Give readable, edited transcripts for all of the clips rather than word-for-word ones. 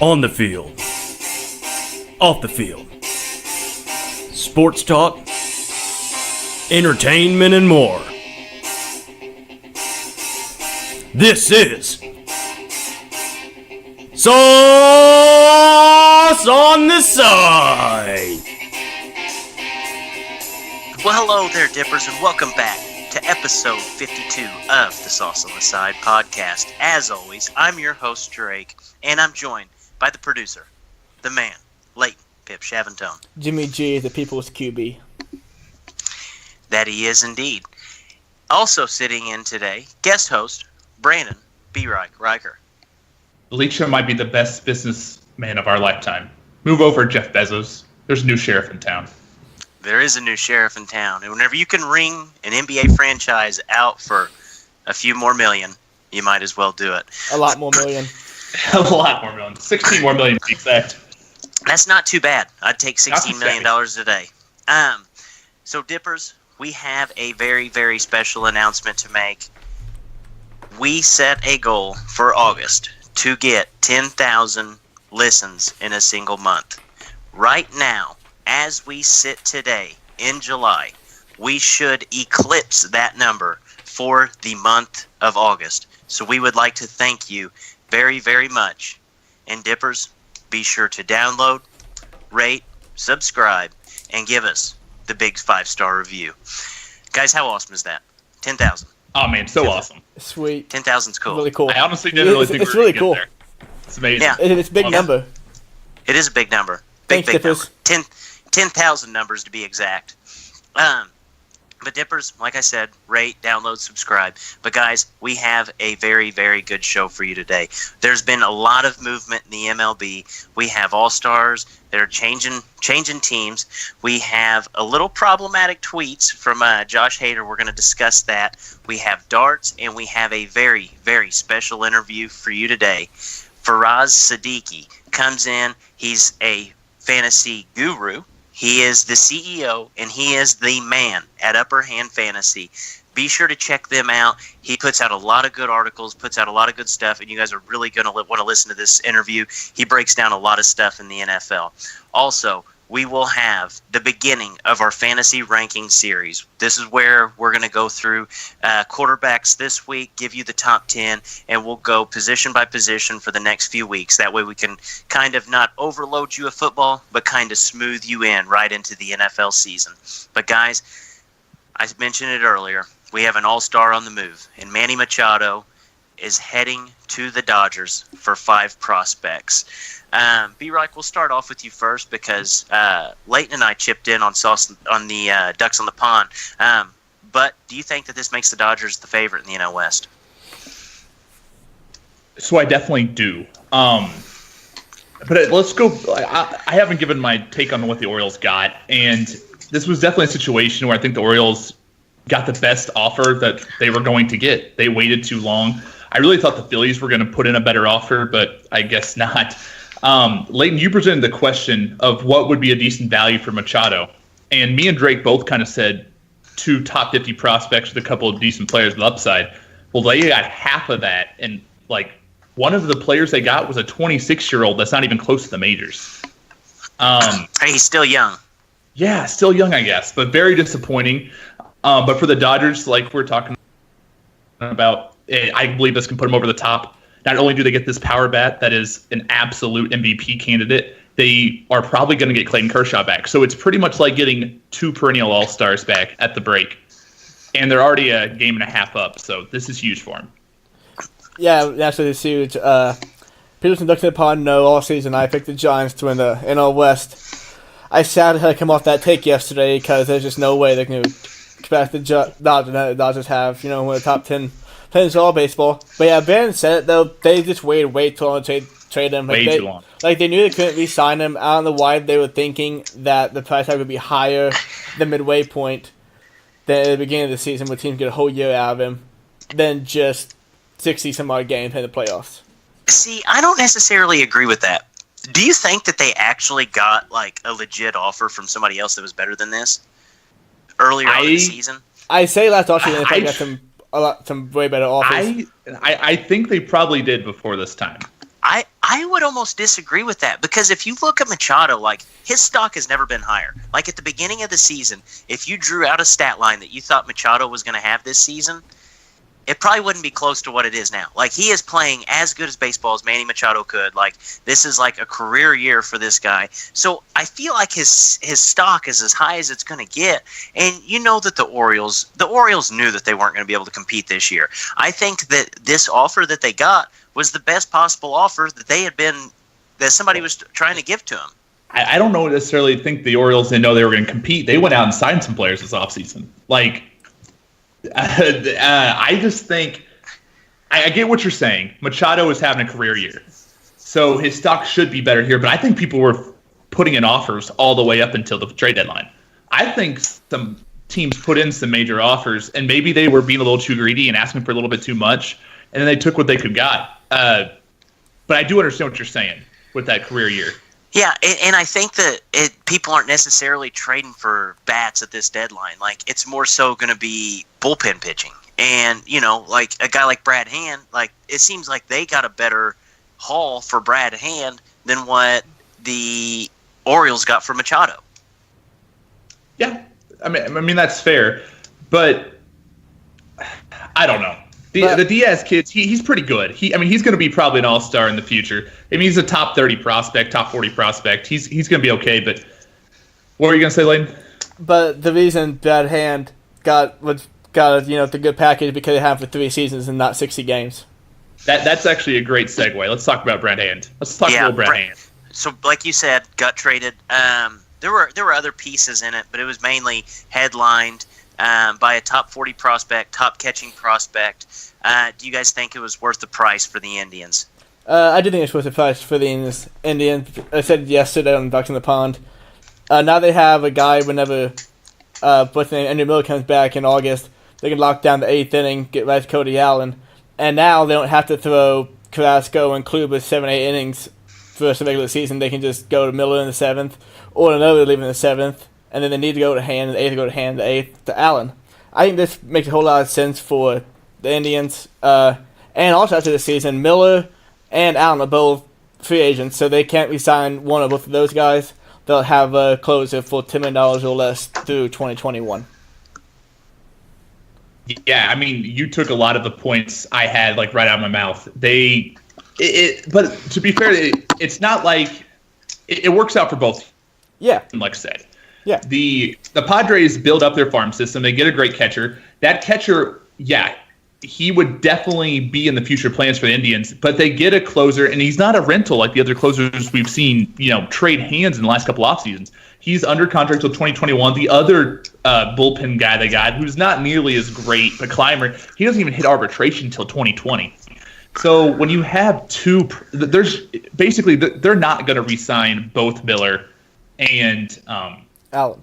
On the field, off the field, sports talk, entertainment, and more. This is Sauce on the Side. Well, hello there, Dippers, and welcome back to episode 52 of the Sauce on the Side podcast. As always, I'm your host, Drake, and I'm joined by the producer, the man, Leighton Pip Shaventone. Jimmy G, the people's QB. That he is indeed. Also sitting in today, guest host, Brandon B. Riker. Alicia might be the best businessman of our lifetime. Move over, Jeff Bezos. There's a new sheriff in town. There is a new sheriff in town, and whenever you can wring an NBA franchise out for a few more million, you might as well do it. A lot more million. A lot more million. 16 more million to be exact. That's not too bad. I'd take $16 million a day. So, Dippers, we have a very, very special announcement to make. We set a goal for August to get 10,000 listens in a single month. Right now, as we sit today in July, we should eclipse that number for the month of August. So we would like to thank you very, very much. And Dippers, be sure to download, rate, subscribe, and give us the big 5-star review. Guys, how awesome is that? 10,000. Oh, man, so awesome. Sweet. 10,000's cool. Really cool. I honestly didn't really think it's we were really going to cool. get there. It's amazing. Yeah. It's a big number. It is a big number. Thanks, Big Dippers. number. 10,000 numbers to be exact. But Dippers, like I said, rate, download, subscribe. But guys, we have a very, very good show for you today. There's been a lot of movement in the MLB. We have all-stars that are changing teams. We have a little problematic tweets from Josh Hader. We're going to discuss that. We have darts, and we have a very, very special interview for you today. Faraz Siddiqi comes in. He's a fantasy guru. He is the CEO, and he is the man at Upper Hand Fantasy. Be sure to check them out. He puts out a lot of good articles, puts out a lot of good stuff, and you guys are really going to want to listen to this interview. He breaks down a lot of stuff in the NFL. Also, we will have the beginning of our fantasy ranking series. This is where we're going to go through quarterbacks this week, give you the top 10, and we'll go position by position for the next few weeks. That way we can kind of not overload you with football, but kind of smooth you in right into the NFL season. But guys, I mentioned it earlier, we have an all-star on the move, and Manny Machado is heading to the Dodgers for 5 prospects. B-Rock, we'll start off with you first because Leighton and I chipped in on the Ducks on the Pond. But do you think that this makes the Dodgers the favorite in the NL West? So I definitely do. But let's go. I haven't given my take on what the Orioles got, and this was definitely a situation where I think the Orioles got the best offer that they were going to get. They waited too long. I really thought the Phillies were going to put in a better offer, but I guess not. Leighton, you presented the question of what would be a decent value for Machado. And me and Drake both kind of said 2 top 50 prospects with a couple of decent players with upside. Well, they got half of that. And, one of the players they got was a 26-year-old that's not even close to the majors. He's still young. Yeah, still young, I guess, but very disappointing. But for the Dodgers, like we're talking about, I believe this can put them over the top. Not only do they get this power bat that is an absolute MVP candidate, they are probably going to get Clayton Kershaw back. So it's pretty much like getting 2 perennial All-Stars back at the break. And they're already a game and a half up, so this is huge for them. Yeah, that's what it's huge. People from Ducks in the Pond know all season I picked the Giants to win the NL West. I sadly had to come off that take yesterday because there's just no way they can expect the Dodgers have, one of the top 10 players in all baseball. But yeah, Ben said it, though. They just waited way too long to trade him. Way too long. They knew they couldn't re-sign him. I don't know why they were thinking that the price tag would be higher than midway point than at the beginning of the season where teams get a whole year out of him than just 60-some-odd games in the playoffs. See, I don't necessarily agree with that. Do you think that they actually got a legit offer from somebody else that was better than this earlier on in the season? I say last offseason they probably got some way better offers. I think they probably did before this time. I I would almost disagree with that, because if you look at Machado, like, his stock has never been higher. Like, at the beginning of the season, if you drew out a stat line that you thought Machado was going to have this season, it probably wouldn't be close to what it is now. Like, he is playing as good as baseball as Manny Machado could. Like, this is like a career year for this guy. So I feel like his stock is as high as it's going to get. And you know that the Orioles knew that they weren't going to be able to compete this year. I think that this offer that they got was the best possible offer that somebody was trying to give to them. I don't necessarily think the Orioles didn't know they were going to compete. They went out and signed some players this offseason. Like, I just think I get what you're saying. Machado is having a career year, so his stock should be better here. But I think people were putting in offers all the way up until the trade deadline. I think some teams put in some major offers, and maybe they were being a little too greedy and asking for a little bit too much, and then they took what they could got. But I do understand what you're saying with that career year. Yeah, and I think that people aren't necessarily trading for bats at this deadline. Like, it's more so going to be bullpen pitching. And, you know, like a guy like Brad Hand, like, it seems like they got a better haul for Brad Hand than what the Orioles got for Machado. Yeah, I mean that's fair, but I don't know. The Diaz kid, he's pretty good. He's going to be probably an all-star in the future. I mean, he's a top 30 prospect, top 40 prospect. He's going to be okay, but what were you going to say, Layden? But the reason Brad Hand got the good package because they have for 3 seasons and not 60 games. That's actually a great segue. Let's talk about Brad Hand. Let's talk a little Brad Hand. So, like you said, got traded. There were other pieces in it, but it was mainly headlined by a top 40 prospect, top catching prospect. Do you guys think it was worth the price for the Indians? I do think it's worth the price for the Indians. I said yesterday on Ducks in the Pond. Now they have a guy whenever Andrew Miller comes back in August, they can lock down the 8th inning, get right to Cody Allen. And now they don't have to throw Carrasco and Kluber 7-8 innings for the regular season. They can just go to Miller in the 7th or another reliever in the 7th. And then they need to go to Hand in the 8th, go to Hand in the 8th to Allen. I think this makes a whole lot of sense for the Indians. And also after this season, Miller and Allen are both free agents, so they can't re-sign one or both of those guys. They'll have a closer for $10 million or less through 2021. Yeah, I mean, you took a lot of the points I had like right out of my mouth. But to be fair, it's not like it works out for both. Yeah, like I said. Yeah. The Padres build up their farm system. They get a great catcher. That catcher, yeah, he would definitely be in the future plans for the Indians, but they get a closer, and he's not a rental like the other closers we've seen, trade hands in the last couple off seasons. He's under contract till 2021. The other bullpen guy they got, who's not nearly as great, but Clymer, he doesn't even hit arbitration till 2020. So when you have they're not going to re-sign both Miller and Allen.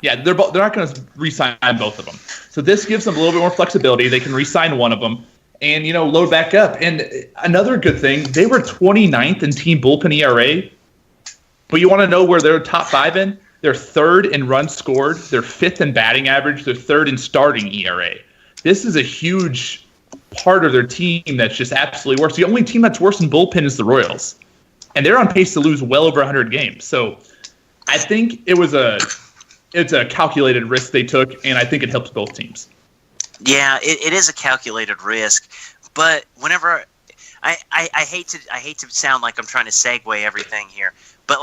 Yeah, they're not going to re-sign both of them. So this gives them a little bit more flexibility. They can re-sign one of them and, load back up. And another good thing, they were 29th in team bullpen ERA. But you want to know where they're top 5 in? They're 3rd in runs scored. They're 5th in batting average. They're 3rd in starting ERA. This is a huge part of their team that's just absolutely worse. The only team that's worse in bullpen is the Royals. And they're on pace to lose well over 100 games. So I think it's a calculated risk they took, and I think it helps both teams. Yeah, it is a calculated risk, but whenever I hate to sound like I'm trying to segue everything here, but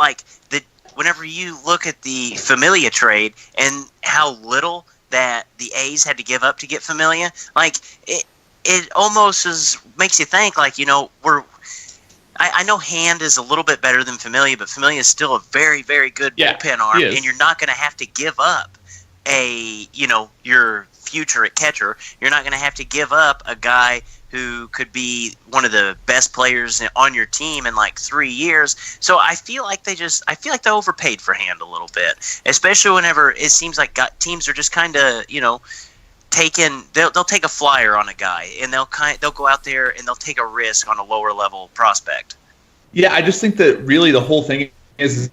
whenever you look at the Familia trade and how little that the A's had to give up to get Familia, it almost makes you think I know Hand is a little bit better than Familia, but Familia is still a very, very good bullpen arm, and you're not going to have to give up your future at catcher. You're not going to have to give up a guy who could be one of the best players on your team in 3 years. So I feel like they overpaid for Hand a little bit, especially whenever it seems like teams are just kind of, they'll take a flyer on a guy, and they'll go out there and they'll take a risk on a lower level prospect. Yeah, I just think that really the whole thing is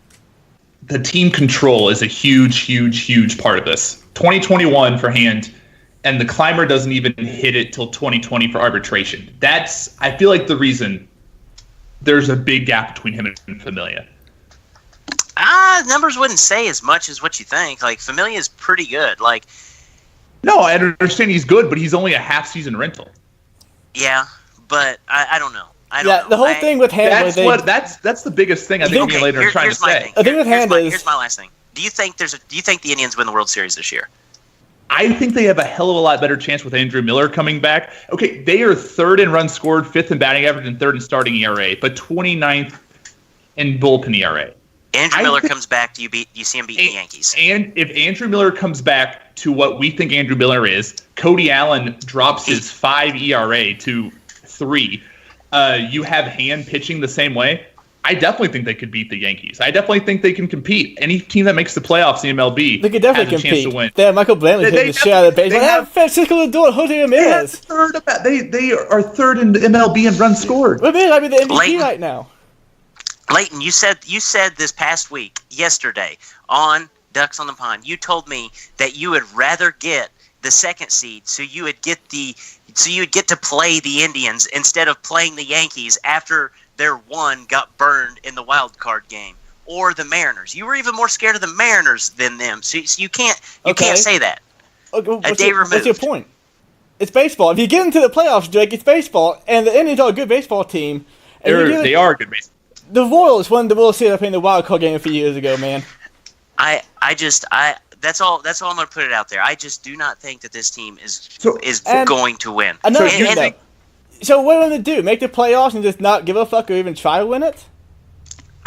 the team control is a huge, huge, huge part of this. 2021 for Hand, and the Clymer doesn't even hit it till 2020 for arbitration. I feel like the reason there's a big gap between him and Familia. Numbers wouldn't say as much as what you think. Like, Familia is pretty good. Like, no, I understand he's good, but he's only a half-season rental. Yeah, but I don't know. I don't know. The whole thing with Hand that's the biggest thing I think me later trying to say. I think with Hand here's my last thing. Do you think the Indians win the World Series this year? I think they have a hell of a lot better chance with Andrew Miller coming back. Okay, they are third in runs scored, fifth in batting average, and third in starting ERA, but 29th in bullpen ERA. Andrew Miller comes back. Do you see him beat the Yankees? And if Andrew Miller comes back to what we think Andrew Miller is, Cody Allen drops his 5 ERA to 3. You have Hand pitching the same way. I definitely think they could beat the Yankees. I definitely think they can compete. Any team that makes the playoffs in MLB they could definitely has a chance to win. They have Michael Brantley hitting the shit out of the base. They have Francisco Lindor, Jose Ramirez. They are third in MLB in runs scored. Ramirez might be the MVP right now. Leighton, you said this past week, yesterday, on Ducks on the Pond, you told me that you would rather get the second seed so you would get to play the Indians instead of playing the Yankees after their one got burned in the wild card game, or the Mariners. You were even more scared of the Mariners than them, so you can't say that. Okay, what's your point? It's baseball. If you get into the playoffs, Drake, it's baseball, and the Indians are a good baseball team. They are a good baseball. The Royals won the World Series in the wild card game a few years ago, man. That's all I'm going to put it out there. I just do not think that this team is going to win. So what are we going to do? Make the playoffs and just not give a fuck or even try to win it?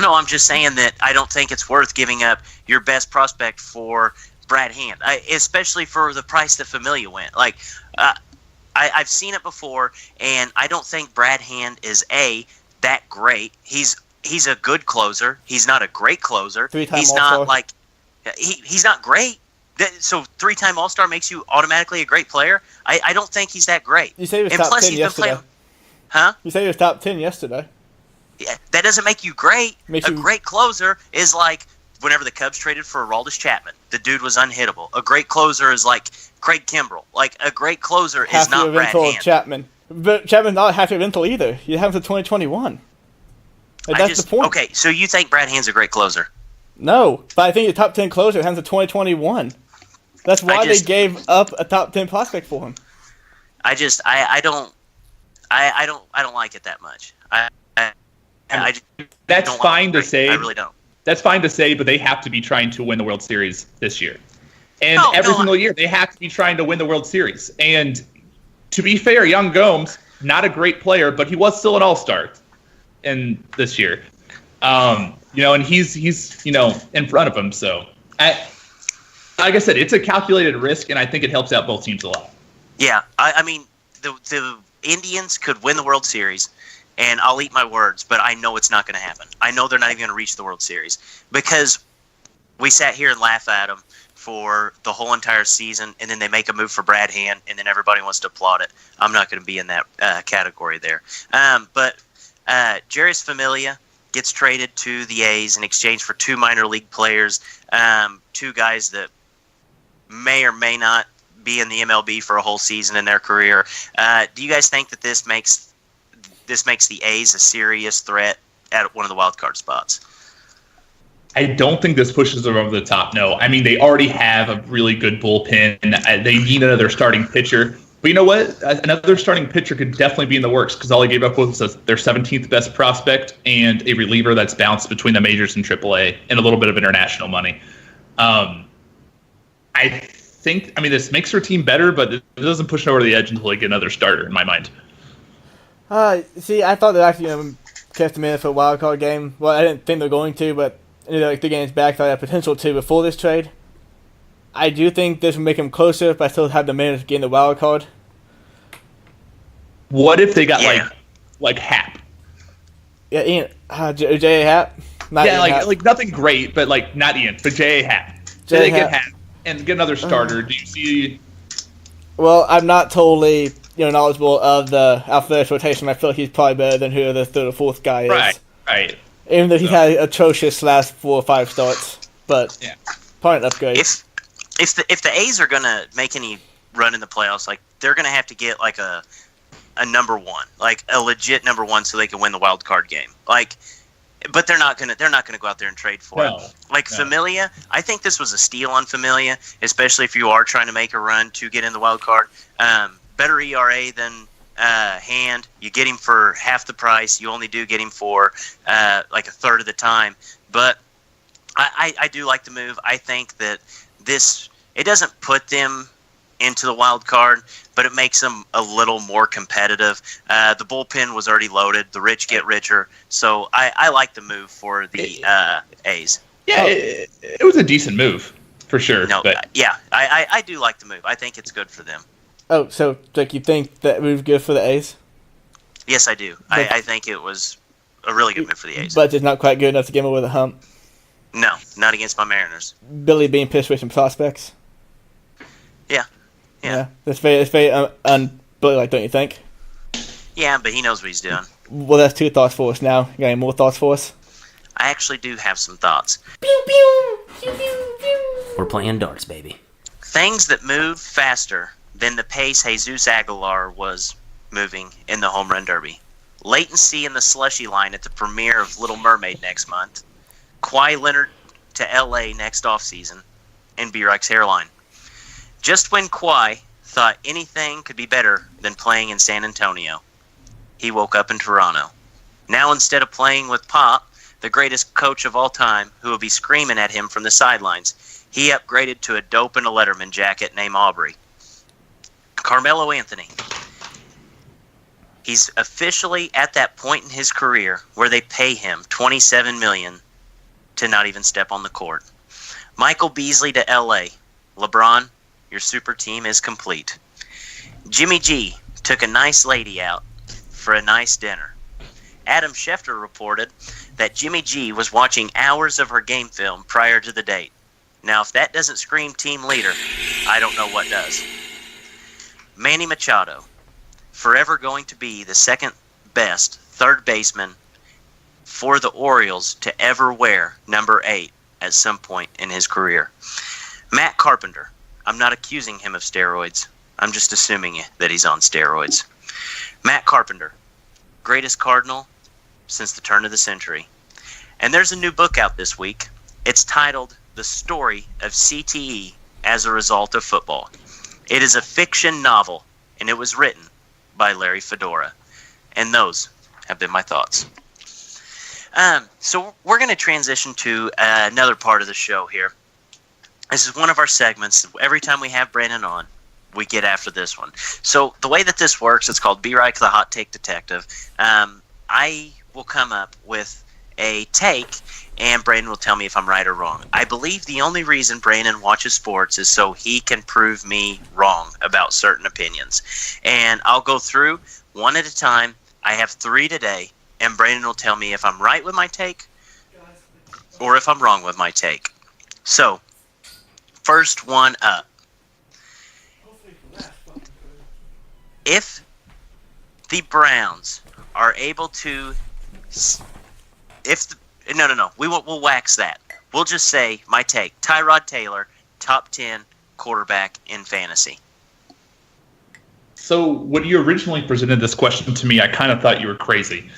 No, I'm just saying that I don't think it's worth giving up your best prospect for Brad Hand, especially for the price that Familia went. Like, I've seen it before, and I don't think Brad Hand is that great. He's a good closer. He's not a great closer. He's not like he's not great. So 3-time All-Star makes you automatically a great player. I don't think he's that great. You say he was top 10 yesterday. Huh? You say he was top 10 yesterday. Yeah, that doesn't make you great. Great closer is like whenever the Cubs traded for Aroldis Chapman. The dude was unhittable. A great closer is like Craig Kimbrell. Like, a great closer is not Brad Hand. Chapman. But Chapman's not half your rental either. You have him to 2021. That's the point. Okay, so you think Brad Hand's a great closer? No, but I think the top 10 closer has a 2021. That's why they gave up a top 10 prospect for him. I don't like it that much. That's fine to say. I really don't. That's fine to say, but they have to be trying to win the World Series this year. And every single year, they have to be trying to win the World Series. And to be fair, Young Gomes, not a great player, but he was still an all-star in this year. And he's in front of him. So, like I said, it's a calculated risk, and I think it helps out both teams a lot. Yeah, I mean, the Indians could win the World Series, and I'll eat my words, but I know it's not going to happen. I know they're not even going to reach the World Series because we sat here and laughed at them for the whole entire season, and then they make a move for Brad Hand, and then everybody wants to applaud it. I'm not going to be in that category there. But Jarius Familia gets traded to the A's in exchange for 2 minor league players, 2 guys that may or may not be in the MLB for a whole season in their career. Do you guys think that this makes the A's a serious threat at one of the wild card spots? I don't think this pushes them over the top, no. I mean, they already have a really good bullpen. They need another starting pitcher. But you know what? Another starting pitcher could definitely be in the works because all they gave up was their 17th best prospect and a reliever that's bounced between the majors and AAA and a little bit of international money. This makes their team better, but it doesn't push over the edge until they get another starter, in my mind. See, I thought they'd actually kept them in for a wild card game. Well, I didn't think they were going to, but like 3 games back, they had potential to before this trade. I do think this will make them closer, but I still have the minutes to get in the wild card. What if they got like Hap? Yeah, Ian, J.A. Happ. Like nothing great, but like not Ian, but J.A. Happ. They get Hap and get another starter. Do you see? Well, I'm not totally knowledgeable of the alphabetical rotation. I feel like he's probably better than who the 3rd or 4th guy is. Right. Even though he had atrocious last 4 or 5 starts, but probably an upgrade. If the A's are gonna make any run in the playoffs, like they're gonna have to get like a a number one, like a legit number one, so they can win the wild card game. Like, but they're not gonna go out there and trade for him. Like Familia, I think this was a steal on Familia, especially if you are trying to make a run to get in the wild card. Better ERA than Hand. You get him for half the price. You only do get him for like a third of the time. But I do like the move. I think that it doesn't put them into the wild card, but it makes them a little more competitive. The bullpen was already loaded. The rich get richer. So I like the move for the A's. Yeah, it was a decent move for sure. No, but. Yeah, I do like the move. I think it's good for them. Oh, so Jake, you think that move's good for the A's? Yes, I do. I think it was a really good move for the A's. But it's not quite good enough to get him over the hump. No, not against my Mariners. Billy being pissed with some prospects. Yeah, that's very un-Billy-like, don't you think? Yeah, but he knows what he's doing. Well, that's 2 thoughts for us now. You got any more thoughts for us? I actually do have some thoughts. Pew, pew, pew, pew, pew. We're playing darts, baby. Things that move faster than the pace Jesus Aguilar was moving in the Home Run Derby. Latency in the slushy line at the premiere of Little Mermaid next month. Kawhi Leonard to L.A. next offseason. And B-Rex hairline. Just when Kawhi thought anything could be better than playing in San Antonio, he woke up in Toronto. Now instead of playing with Pop, the greatest coach of all time, who will be screaming at him from the sidelines, he upgraded to a dope in a Letterman jacket named Aubrey. Carmelo Anthony. He's officially at that point in his career where they pay him $27 million to not even step on the court. Michael Beasley to L.A. LeBron, your super team is complete. Jimmy G took a nice lady out for a nice dinner. Adam Schefter reported that Jimmy G was watching hours of her game film prior to the date. Now, if that doesn't scream team leader, I don't know what does. Manny Machado, forever going to be the second best third baseman for the Orioles to ever wear number 8 at some point in his career. Matt Carpenter, I'm not accusing him of steroids. I'm just assuming that he's on steroids. Matt Carpenter, greatest Cardinal since the turn of the century. And there's a new book out this week. It's titled The Story of CTE as a Result of Football. It is a fiction novel, and it was written by Larry Fedora. And those have been my thoughts. So we're going to transition to another part of the show here. This is one of our segments. Every time we have Brandon on, we get after this one. So the way that this works, it's called Be Right, the Hot Take Detective. I will come up with a take, and Brandon will tell me if I'm right or wrong. I believe the only reason Brandon watches sports is so he can prove me wrong about certain opinions. And I'll go through one at a time. I have 3 today, and Brandon will tell me if I'm right with my take or if I'm wrong with my take. So, first one up. If the Browns are able to, we'll wax that. We'll just say my take: Tyrod Taylor, top 10 quarterback in fantasy. So when you originally presented this question to me, I kind of thought you were crazy.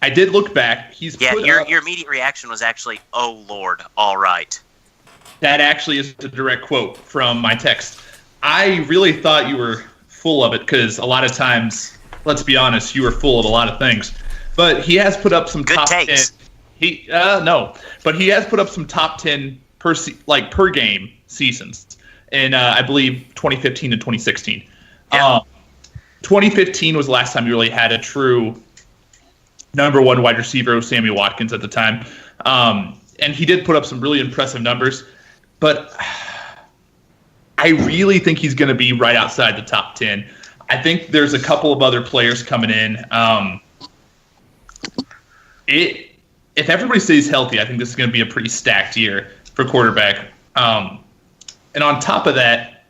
I did look back. Your immediate reaction was actually, "Oh Lord, all right." That actually is a direct quote from my text. I really thought you were full of it because a lot of times, let's be honest, you were full of a lot of things. But he has put up some good top takes. 10. But he has put up some top 10 per game seasons in I believe 2015 and 2016. Yeah. 2015 was the last time you really had a true number 1 wide receiver, Sammy Watkins at the time, and he did put up some really impressive numbers. But I really think he's going to be right outside the top 10. I think there's a couple of other players coming in. If everybody stays healthy, I think this is going to be a pretty stacked year for quarterback. And on top of that,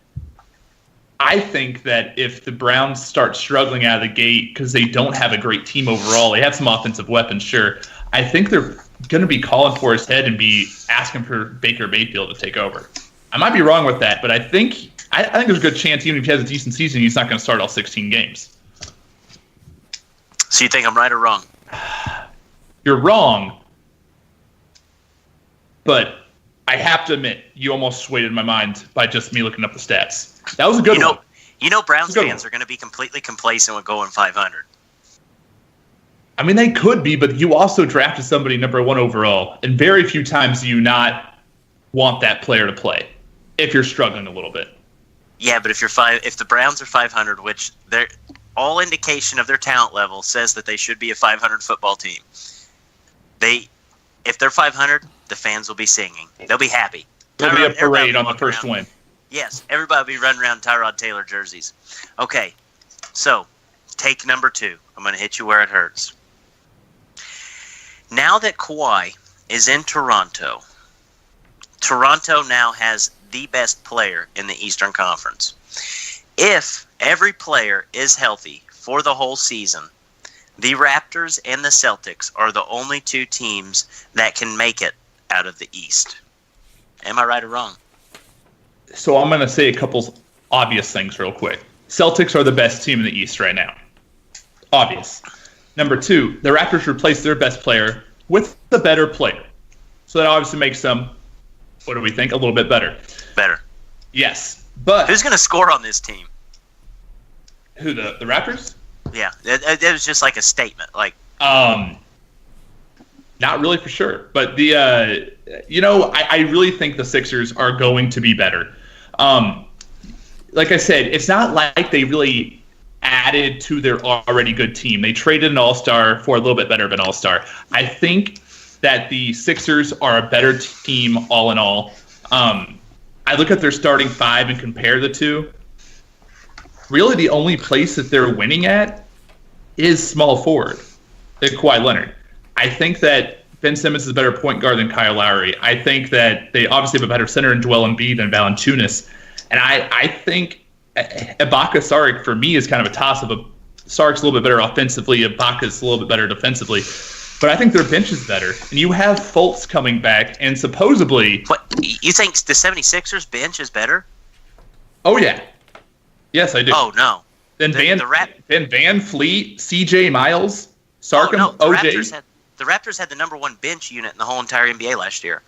I think that if the Browns start struggling out of the gate because they don't have a great team overall, they have some offensive weapons, sure. I think they're going to be calling for his head and be asking for Baker Mayfield to take over. I might be wrong with that, but I think there's a good chance even if he has a decent season, he's not going to start all 16 games. So you think I'm right or wrong? You're wrong, but I have to admit, you almost swayed my mind by just me looking up the stats. That was a good one. You know Browns fans are going to be completely complacent with going 500. I mean, they could be, but you also drafted somebody number 1 overall, and very few times do you not want that player to play if you're struggling a little bit. Yeah, but if the Browns are 500, which they're all indication of their talent level says that they should be a 500 football team. If they're 500, the fans will be singing. They'll be happy. There'll be a parade on the first win. Yes, everybody will be running around Tyrod Taylor jerseys. Okay, so take number 2. I'm going to hit you where it hurts. Now that Kawhi is in Toronto, Toronto now has the best player in the Eastern Conference. If every player is healthy for the whole season, the Raptors and the Celtics are the only 2 teams that can make it out of the East. Am I right or wrong? So I'm going to say a couple obvious things real quick. Celtics are the best team in the East right now. Obvious. Number 2, the Raptors replaced their best player with the better player. So that obviously makes them, what do we think, a little bit better. Better. Yes. But who's going to score on this team? Who, the Raptors? Yeah, it was just like a statement. Like, not really for sure. But I really think the Sixers are going to be better. Like I said, it's not like they really added to their already good team. They traded an all-star for a little bit better of an all-star. I think that the Sixers are a better team all in all. I look at their starting 5 and compare the two. Really, the only place that they're winning at is small forward, Kawhi Leonard. I think that Ben Simmons is a better point guard than Kyle Lowry. I think that they obviously have a better center in Joel Embiid than Valanciunas. And I think Ibaka Saric, for me, is kind of a toss-up. Saric's a little bit better offensively. Ibaka's a little bit better defensively. But I think their bench is better. And you have Fultz coming back, and supposedly... What, you think the 76ers bench is better? Oh, yeah. Yes, I do. Oh, no. Then Van Fleet, C.J. Miles, Sarkam, OJ. The Raptors had the number 1 bench unit in the whole entire NBA last year.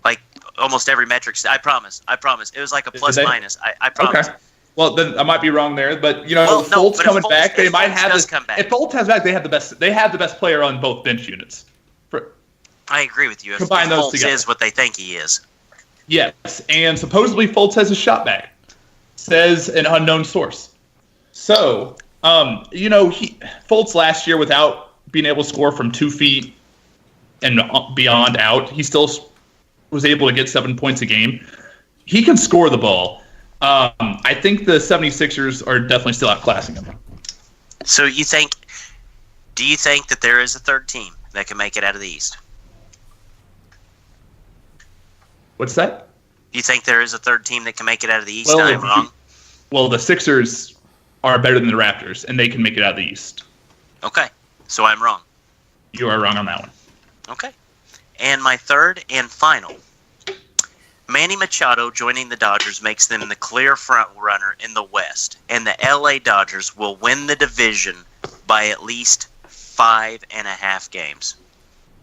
Like, almost every metric. I promise. It was like a plus minus. I promise. Okay. Well, then I might be wrong there, but Fultz coming back, they might have this. If Fultz comes back, they have the best. They have the best player on both bench units. I agree with you. Combine those together. Fultz is what they think he is. Yes, and supposedly Fultz has a shot back. Says an unknown source. So, Fultz last year, without being able to score from 2 feet and beyond out, he still was able to get 7 points a game. He can score the ball. I think the 76ers are definitely still outclassing him. So do you think that there is a third team that can make it out of the East? What's that? You think there is a third team that can make it out of the East? I'm wrong. Well, the Sixers are better than the Raptors, and they can make it out of the East. Okay, so I'm wrong. You are wrong on that one. Okay. And my third and final. Manny Machado joining the Dodgers makes them the clear front runner in the West, and the LA Dodgers will win the division by at least 5.5 games.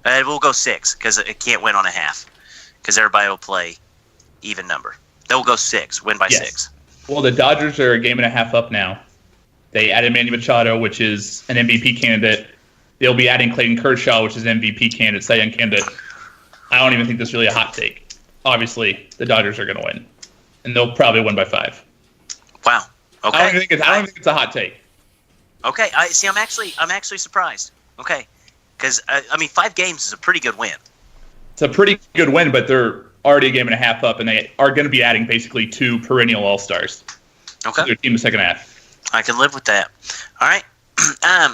We'll go 6 because it can't win on a half because everybody will play even number. They'll go 6, win by 6. Well, the Dodgers are a game and a half up now. They added Manny Machado, which is an MVP candidate. They'll be adding Clayton Kershaw, which is an MVP candidate, Cy Young candidate. I don't even think this is really a hot take. Obviously, the Dodgers are going to win, and they'll probably win by 5. Wow. Okay. I don't think it's a hot take. Okay. I'm actually surprised. Okay, because 5 games is a pretty good win. It's a pretty good win, but they're already a game and a half up, and they are going to be adding basically 2 perennial All-Stars. Okay. To their team in the second half. I can live with that. All right.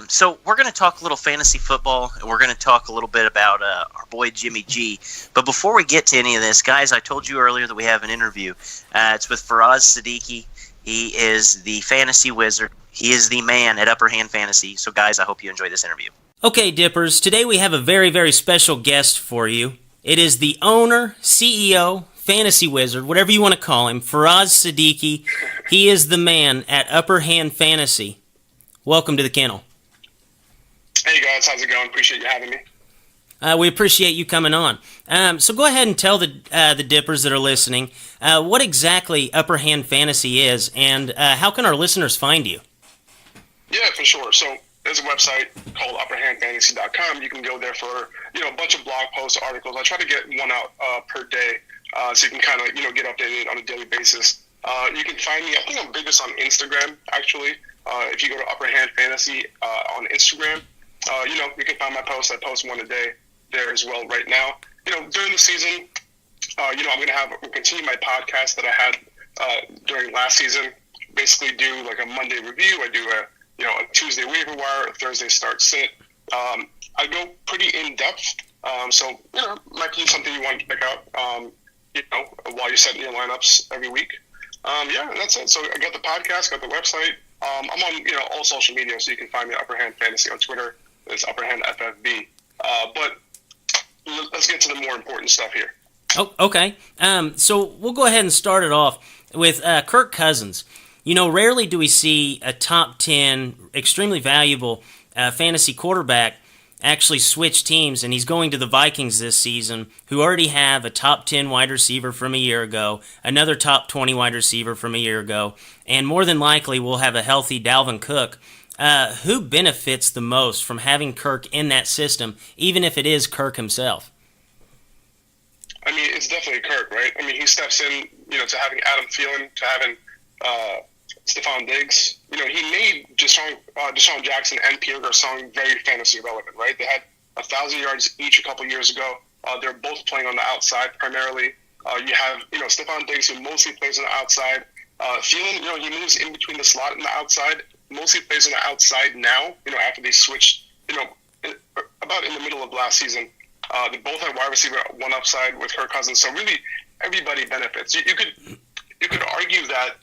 So we're going to talk a little fantasy football, and we're going to talk a little bit about our boy Jimmy G. But before we get to any of this, guys, I told you earlier that we have an interview. It's with Faraz Siddiqi. He is the fantasy wizard. He is the man at Upper Hand Fantasy. So, guys, I hope you enjoy this interview. Okay, Dippers, today we have a very, very special guest for you. It is the owner, CEO, fantasy wizard, whatever you want to call him, Faraz Siddiqi. He is the man at Upper Hand Fantasy. Welcome to the kennel. Hey guys, how's it going? Appreciate you having me. We appreciate you coming on. So go ahead and tell the Dippers that are listening what exactly Upper Hand Fantasy is, and how can our listeners find you? Yeah, for sure. So there's a website called upperhandfantasy.com. You can go there for a bunch of blog posts, articles. I try to get one out per day, so you can kind of get updated on a daily basis. You can find me. I think I'm biggest on Instagram actually. If you go to Upper Hand Fantasy on Instagram, you can find my posts. I post one a day there as well right now. During the season, I'm going to continue my podcast that I had during last season. Basically do like a Monday review. I do a Tuesday waiver wire, a Thursday start sit. I go pretty in depth. So, might be something you want to check out, while you're setting your lineups every week. That's it. So I got the podcast, got the website. I'm on, all social media, so you can find me at Upper Hand Fantasy on Twitter. It's Upper Hand FFB. But let's get to the more important stuff here. Oh, okay. So we'll go ahead and start it off with Kirk Cousins. Rarely do we see a top 10, extremely valuable fantasy quarterback actually switch teams, and he's going to the Vikings this season, who already have a top 10 wide receiver from a year ago, another top 20 wide receiver from a year ago, and more than likely will have a healthy Dalvin Cook. Who benefits the most from having Kirk in that system, even if it is Kirk himself? I mean, it's definitely Kirk, right? I mean, he steps in, to having Adam Thielen, to having Stephon Diggs. He made Deshaun Jackson and Pierre Garçon very fantasy relevant, right? They had 1,000 yards each a couple years ago. They're both playing on the outside primarily. You have, Stephon Diggs, who mostly plays on the outside. Thielen, he moves in between the slot and the outside. Mostly plays on the outside now, after they switched, about in the middle of last season. They both had wide receiver one upside with Kirk Cousins. So really, everybody benefits. You could argue that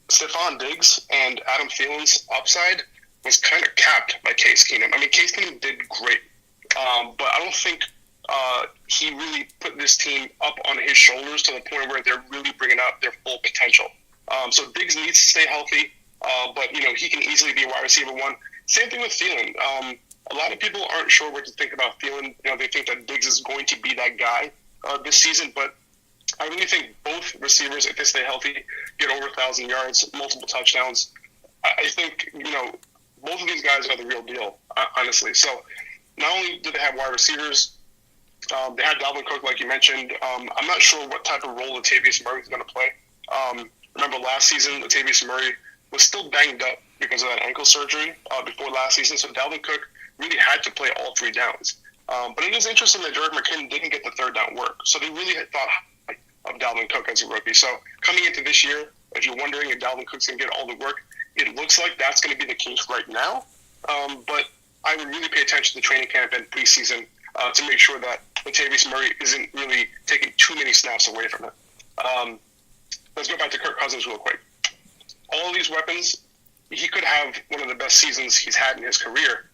Stephon Diggs and Adam Thielen's upside was kind of capped by Case Keenum. I mean, Case Keenum did great, but I don't think he really put this team up on his shoulders to the point where they're really bringing out their full potential. So Diggs needs to stay healthy, but he can easily be a wide receiver one. Same thing with Thielen. A lot of people aren't sure what to think about Thielen. They think that Diggs is going to be that guy this season, but I really think both receivers, if they stay healthy, get over 1,000 yards, multiple touchdowns. I think, both of these guys are the real deal, honestly. So not only do they have wide receivers, they have Dalvin Cook, like you mentioned. I'm not sure what type of role Latavius Murray is going to play. Remember last season, Latavius Murray was still banged up because of that ankle surgery before last season. So Dalvin Cook really had to play all three downs. But it is interesting that Jerick McKinnon didn't get the third down work. So they really had thought of Dalvin Cook as a rookie. So coming into this year, if you're wondering if Dalvin Cook's going to get all the work, it looks like that's going to be the case right now. But I would really pay attention to training camp and preseason to make sure that Latavius Murray isn't really taking too many snaps away from him. Let's go back to Kirk Cousins real quick. All these weapons, he could have one of the best seasons he's had in his career.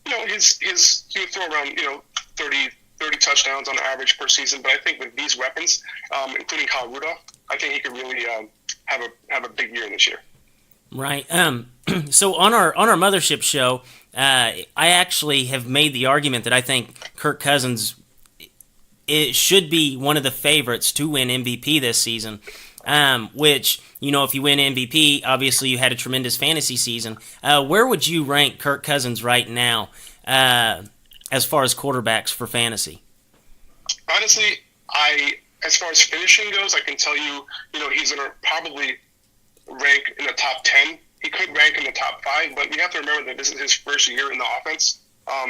He would throw around 30 touchdowns on average per season, but I think with these weapons, including Kyle Rudolph, I think he could really have a big year this year. Right. So on our mothership show, I actually have made the argument that I think Kirk Cousins should be one of the favorites to win MVP this season. Which, if you win MVP, obviously you had a tremendous fantasy season. Where would you rank Kirk Cousins right now as far as quarterbacks for fantasy? Honestly, as far as finishing goes, I can tell you, he's going to probably rank in the top 10. He could rank in the top 5, but we have to remember that this is his first year in the offense.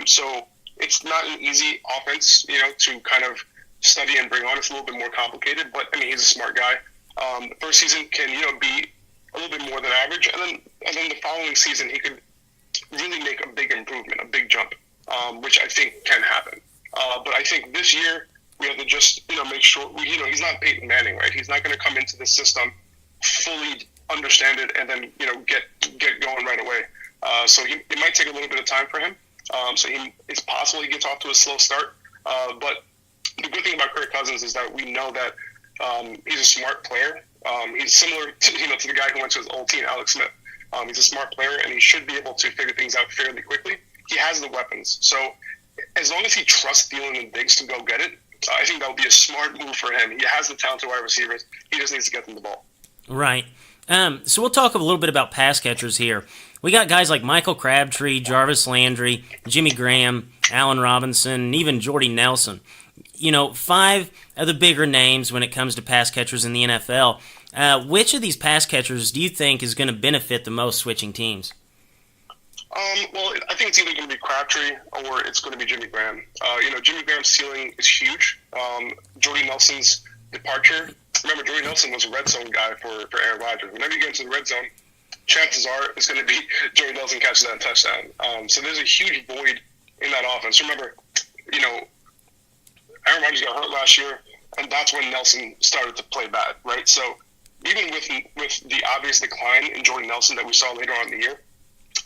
So it's not an easy offense, to kind of study and bring on. It's a little bit more complicated, but I mean, he's a smart guy. The first season can, be a little bit more than average, and then the following season he could really make a big improvement, a big jump, which I think can happen. But I think this year we have to just, make sure he's not Peyton Manning, right? He's not going to come into the system fully understand it and then get going right away. So it might take a little bit of time for him. So it's possible he gets off to a slow start. But the good thing about Kirk Cousins is that we know that he's a smart player. He's similar to the guy who went to his old team, Alex Smith. He's a smart player, and he should be able to figure things out fairly quickly. He has the weapons. So as long as he trusts Thielen and Diggs to go get it, I think that would be a smart move for him. He has the talented wide receivers. He just needs to get them the ball. Right. So we'll talk a little bit about pass catchers here. We got guys like Michael Crabtree, Jarvis Landry, Jimmy Graham, Allen Robinson, and even Jordy Nelson. 5 of the bigger names when it comes to pass catchers in the NFL. Which of these pass catchers do you think is going to benefit the most switching teams? Well, I think it's either going to be Crabtree or it's going to be Jimmy Graham. Jimmy Graham's ceiling is huge. Jordy Nelson's departure. Remember, Jordy Nelson was a red zone guy for Aaron Rodgers. Whenever you get into the red zone, chances are it's going to be Jordy Nelson catches that touchdown. So there's a huge void in that offense. Remember, Aaron Rodgers got hurt last year, and that's when Nelson started to play bad, right? So even with the obvious decline in Jordy Nelson that we saw later on in the year,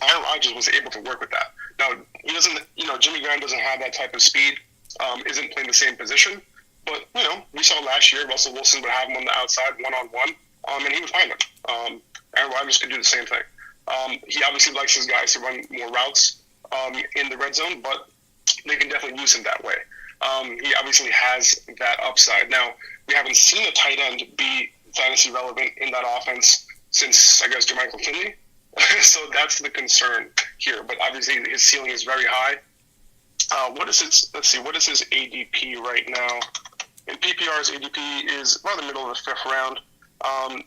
Aaron Rodgers was able to work with that. Now, he doesn't, Jimmy Graham doesn't have that type of speed, isn't playing the same position. But, we saw last year Russell Wilson would have him on the outside one-on-one, and he would find him. Aaron Rodgers could do the same thing. He obviously likes his guys to run more routes in the red zone, but they can definitely use him that way. He obviously has that upside. Now, we haven't seen a tight end be fantasy relevant in that offense since, I guess, Jermichael Finley. So that's the concern here. But obviously, his ceiling is very high. What is his ADP right now? In PPR's ADP is around the middle of the 5th round.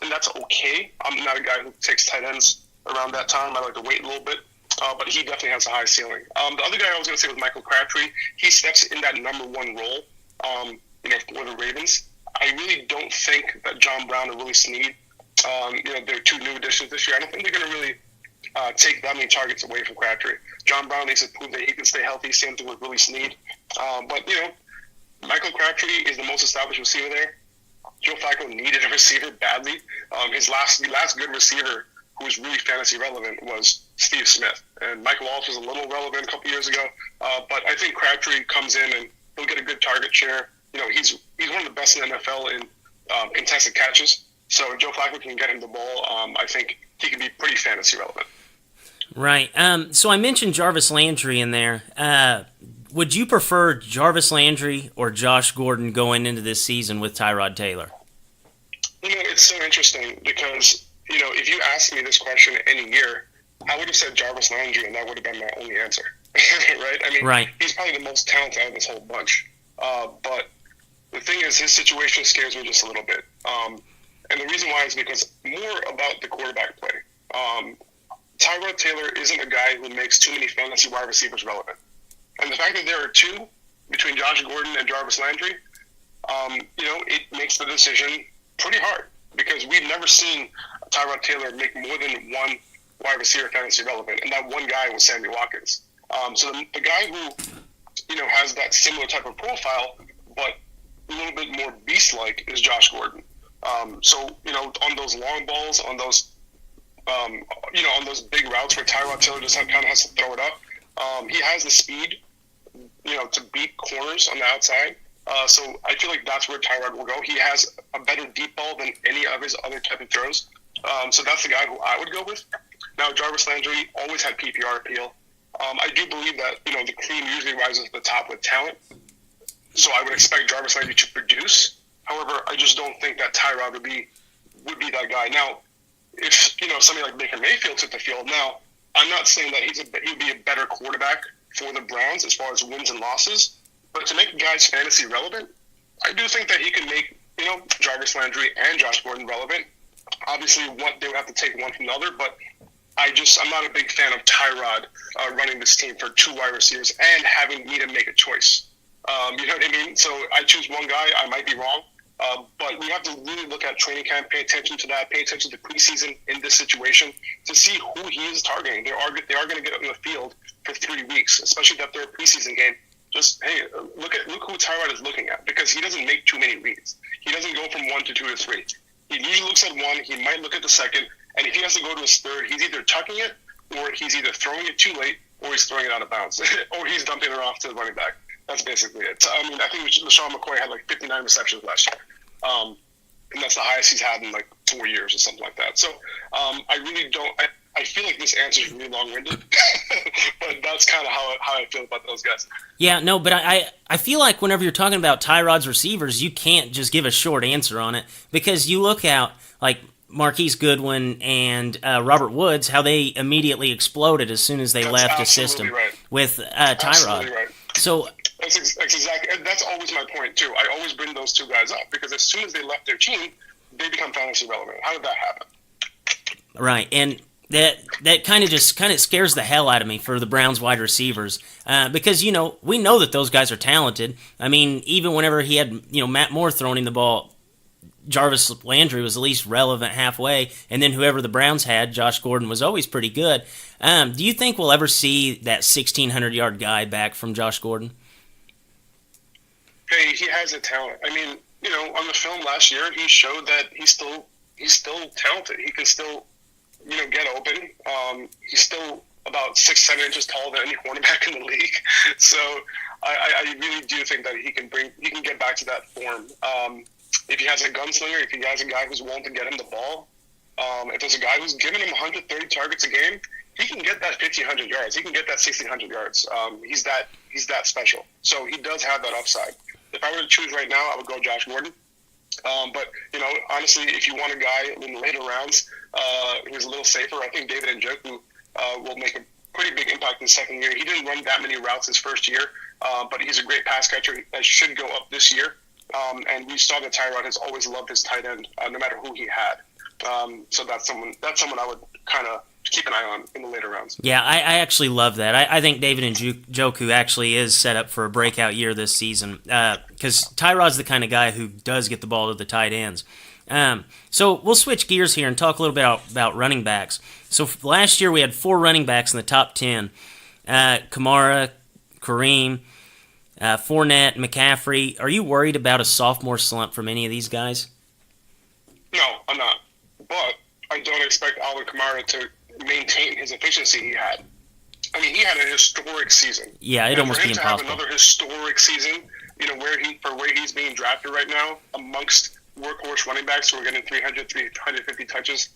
And that's okay. I'm not a guy who takes tight ends around that time. I like to wait a little bit. But he definitely has a high ceiling. The other guy I was going to say was Michael Crabtree. He steps in that number 1 role, for the Ravens. I really don't think that John Brown and Willie Snead, they're 2 new additions this year. I don't think they're going to really take that many targets away from Crabtree. John Brown needs to prove that he can stay healthy. Same thing with Willie Snead. But Michael Crabtree is the most established receiver there. Joe Flacco needed a receiver badly. His last good receiver who was really fantasy relevant was Steve Smith. And Michael Wallace was a little relevant a couple years ago. But I think Crabtree comes in and he'll get a good target share. He's one of the best in the NFL in contested catches. So if Joe Flacco can get him the ball, I think he can be pretty fantasy relevant. Right. So I mentioned Jarvis Landry in there. Would you prefer Jarvis Landry or Josh Gordon going into this season with Tyrod Taylor? It's so interesting because, if you asked me this question any year, I would have said Jarvis Landry, and that would have been my only answer. Right? I mean, right. He's probably the most talented out of this whole bunch. But the thing is, his situation scares me just a little bit. And the reason why is because more about the quarterback play. Tyrod Taylor isn't a guy who makes too many fantasy wide receivers relevant. And the fact that there are 2 between Josh Gordon and Jarvis Landry, it makes the decision pretty hard because we've never seen Tyrod Taylor make more than 1 wide receiver fantasy relevant, and that one guy was Sammy Watkins. So the guy who, has that similar type of profile, but a little bit more beast-like is Josh Gordon. So, on those long balls, on those, on those big routes where Tyrod Taylor just kind of has to throw it up, he has the speed, to beat corners on the outside. So I feel like that's where Tyrod will go. He has a better deep ball than any of his other type of throws. So that's the guy who I would go with. Now, Jarvis Landry always had PPR appeal. I do believe that, the cream usually rises to the top with talent. So I would expect Jarvis Landry to produce. However, I just don't think that Tyrod would be that guy. Now, if, somebody like Baker Mayfield took the field, now, I'm not saying that he would be a better quarterback for the Browns as far as wins and losses. But to make guys fantasy relevant, I do think that he can make, Jarvis Landry and Josh Gordon relevant. Obviously, they would have to take one from the other, but I'm not a big fan of Tyrod running this team for 2 wide receivers and having me to make a choice. You know what I mean? So I choose one guy. I might be wrong. But we have to really look at training camp, pay attention to that, pay attention to preseason in this situation to see who he is targeting. They are going to get on the field for 3 weeks, especially that they're a preseason game. Just, hey, look who Tyrod is looking at because he doesn't make too many reads. He doesn't go from 1 to 2 to 3. He usually looks at 1. He might look at the second. And if he has to go to his third, he's either tucking it or he's either throwing it too late or he's throwing it out of bounds or he's dumping it off to the running back. That's basically it. I mean, I think LaShawn McCoy had like 59 receptions last year. And that's the highest he's had in like 4 years or something like that. So I really don't I feel like this answer is really long-winded, but that's kind of how I feel about those guys. Yeah, no, but I feel like whenever you're talking about Tyrod's receivers, you can't just give a short answer on it, because you look out like Marquise Goodwin and Robert Woods, how they immediately exploded as soon as they left the system with Tyrod. Absolutely right. So that's exactly, and that's always my point too. I always bring those two guys up because as soon as they left their team, they become fantasy relevant. How did that happen? Right, and that kind of scares the hell out of me for the Browns wide receivers, because we know that those guys are talented. I mean, even whenever he had Matt Moore throwing him the ball, Jarvis Landry was at least relevant halfway, and then whoever the Browns had, Josh Gordon, was always pretty good. Do you think we'll ever see that 1,600-yard guy back from Josh Gordon? Hey, he has a talent. I mean, on the film last year, he showed that he's still talented. He can still, get open. He's still about 6-7 inches taller than any cornerback in the league. So I really do think that he can get back to that form. If he has a gunslinger, if he has a guy who's willing to get him the ball, if there's a guy who's giving him 130 targets a game, he can get that 1,500 yards. He can get that 1,600 yards. He's that special. So he does have that upside. If I were to choose right now, I would go Josh Gordon. But honestly, if you want a guy in the later rounds who's a little safer, I think David Njoku will make a pretty big impact in the second year. He didn't run that many routes his first year, but he's a great pass catcher that should go up this year. And we saw that Tyrod has always loved his tight end, no matter who he had. So that's someone I would kind of keep an eye on in the later rounds. Yeah, I actually love that. I think David Njoku actually is set up for a breakout year this season, because Tyrod's the kind of guy who does get the ball to the tight ends. So we'll switch gears here and talk a little bit about running backs. So last year we had 4 running backs in the top 10. Kamara, Kareem, Fournette, McCaffrey. Are you worried about a sophomore slump from any of these guys? No, I'm not. But I don't expect Alvin Kamara to maintain his efficiency he had. I mean, he had a historic season. Yeah, it'd almost be impossible. For him to have another historic season, where he's being drafted right now, amongst workhorse running backs who are getting 300, 350 touches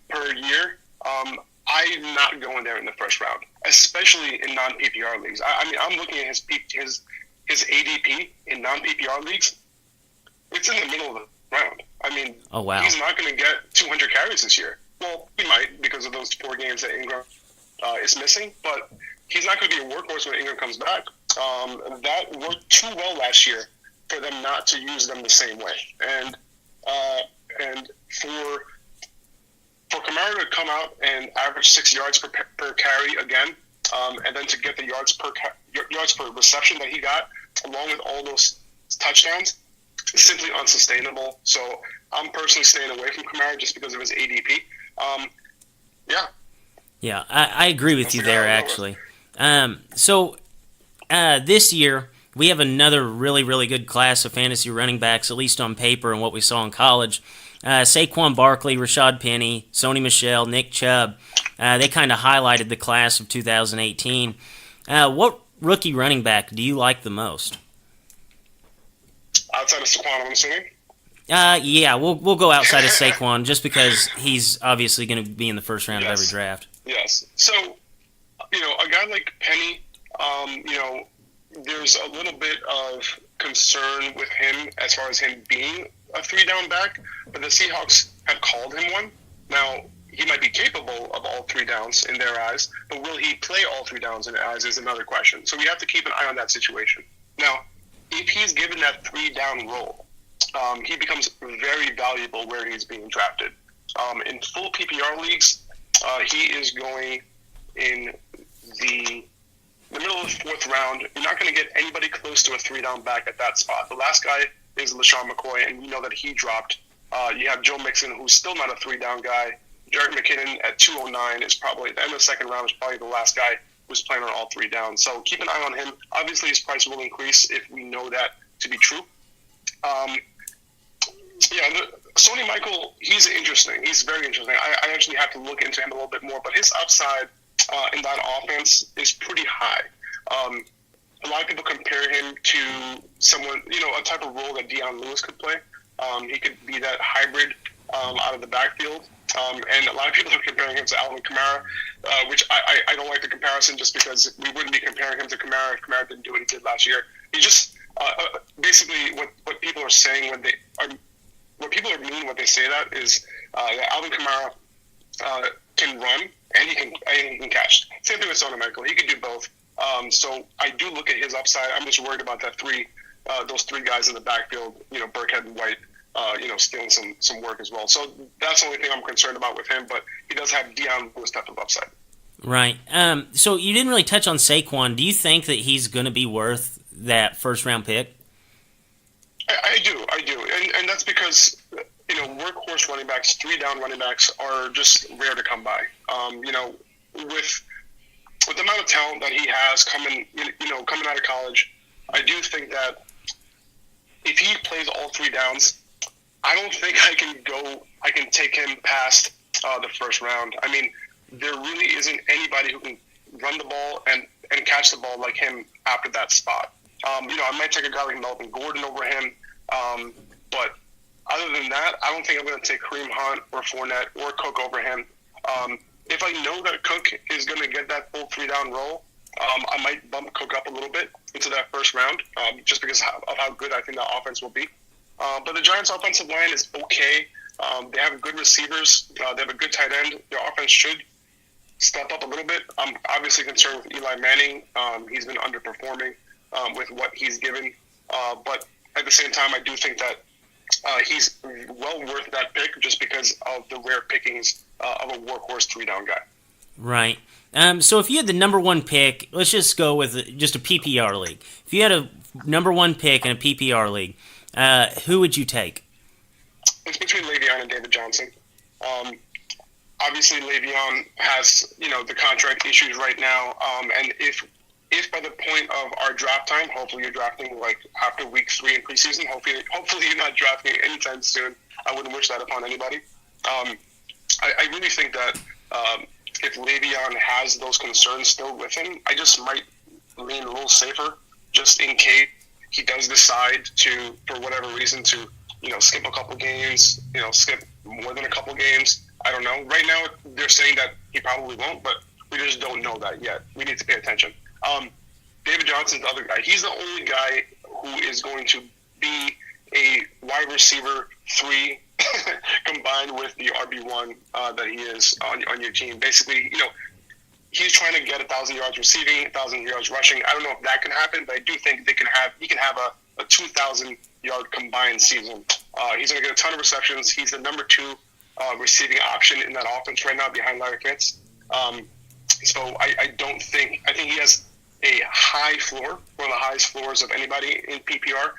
per year, I'm not going there in the first round, especially in non-PPR leagues. I mean, I'm looking at his ADP in non-PPR leagues. It's in the middle of the round. I mean, oh, wow. He's not going to get 200 carries this year. Well, he might because of those 4 games that Ingram is missing, but he's not going to be a workhorse when Ingram comes back. That worked too well last year for them not to use them the same way. And for Kamara to come out and average 6 yards per carry again, and then to get the yards per reception that he got, along with all those touchdowns, is simply unsustainable. So I'm personally staying away from Kamara just because of his ADP. Yeah, I agree with you there, actually. So this year, we have another really, really good class of fantasy running backs, at least on paper and what we saw in college. Saquon Barkley, Rashad Penny, Sony Michel, Nick Chubb, they kind of highlighted the class of 2018. What rookie running back do you like the most? Outside of Saquon, I'm assuming? Yeah, we'll go outside of Saquon just because he's obviously going to be in the first round of every draft. Yes. So, a guy like Penny, there's a little bit of concern with him as far as him being a 3-down back, but the Seahawks have called him one. Now, he might be capable of all 3 downs in their eyes, but will he play all 3 downs in their eyes is another question. So we have to keep an eye on that situation. Now, if he's given that 3-down role, he becomes very valuable where he's being drafted. In full PPR leagues, he is going in the middle of the 4th round. You're not going to get anybody close to a 3-down back at that spot. The last guy is LaShawn McCoy, and we know that he dropped. You have Joe Mixon, who's still not a 3-down guy. Jerick McKinnon at 209 is probably, at the end of the 2nd round, is probably the last guy who's playing on all 3 downs. So keep an eye on him. Obviously, his price will increase if we know that to be true. Sony Michel, he's interesting. He's very interesting. I actually have to look into him a little bit more, but his upside in that offense is pretty high. A lot of people compare him to someone, a type of role that Deion Lewis could play. He could be that hybrid out of the backfield. And a lot of people are comparing him to Alvin Kamara, which I don't like the comparison just because we wouldn't be comparing him to Kamara if Kamara didn't do what he did last year. He just basically what people are saying what people are mean when they say that is that Alvin Kamara can run and he can catch. Same thing with Sonny Michael. He can do both. So I do look at his upside. I'm just worried about those three guys in the backfield. Burkhead and White. Stealing some work as well. So that's the only thing I'm concerned about with him. But he does have Deion Lewis type of upside. Right. So you didn't really touch on Saquon. Do you think that he's going to be worth that first-round pick? I do, and that's because workhorse running backs, 3-down running backs are just rare to come by. With the amount of talent that he has coming out of college, I do think that if he plays all 3 downs, I don't think I can take him past the first round. I mean, there really isn't anybody who can run the ball and catch the ball like him after that spot. I might take a guy like Melvin Gordon over him, but other than that, I don't think I'm going to take Kareem Hunt or Fournette or Cook over him. If I know that Cook is going to get that full 3-down role, I might bump Cook up a little bit into that first round, just because of how good I think that offense will be. But the Giants' offensive line is okay. They have good receivers. They have a good tight end. Their offense should step up a little bit. I'm obviously concerned with Eli Manning. He's been underperforming with what he's given. But at the same time, I do think that he's well worth that pick just because of the rare pickings of a workhorse 3-down guy. Right. So if you had the number 1 pick, let's just go with just a PPR league. If you had a number 1 pick in a PPR league, who would you take? It's between Le'Veon and David Johnson. Obviously, Le'Veon has the contract issues right now, and if by the point of our draft time, hopefully you're drafting like after week 3 in preseason. Hopefully you're not drafting anytime soon. I wouldn't wish that upon anybody. I really think that if Le'Veon has those concerns still with him, I just might lean a little safer, just in case he does decide to, for whatever reason, to skip a couple games, skip more than a couple games. I don't know. Right now, they're saying that he probably won't, but we just don't know that yet. We need to pay attention. David Johnson's the other guy. He's the only guy who is going to be a wide receiver 3 combined with the RB1 that he is on your team. Basically, he's trying to get 1,000 yards receiving, 1,000 yards rushing. I don't know if that can happen, but I do think he can have a 2,000-yard combined season. He's going to get a ton of receptions. He's the number 2 receiving option in that offense right now behind Larry Fitz. So I think he has a high floor, one of the highest floors of anybody in PPR,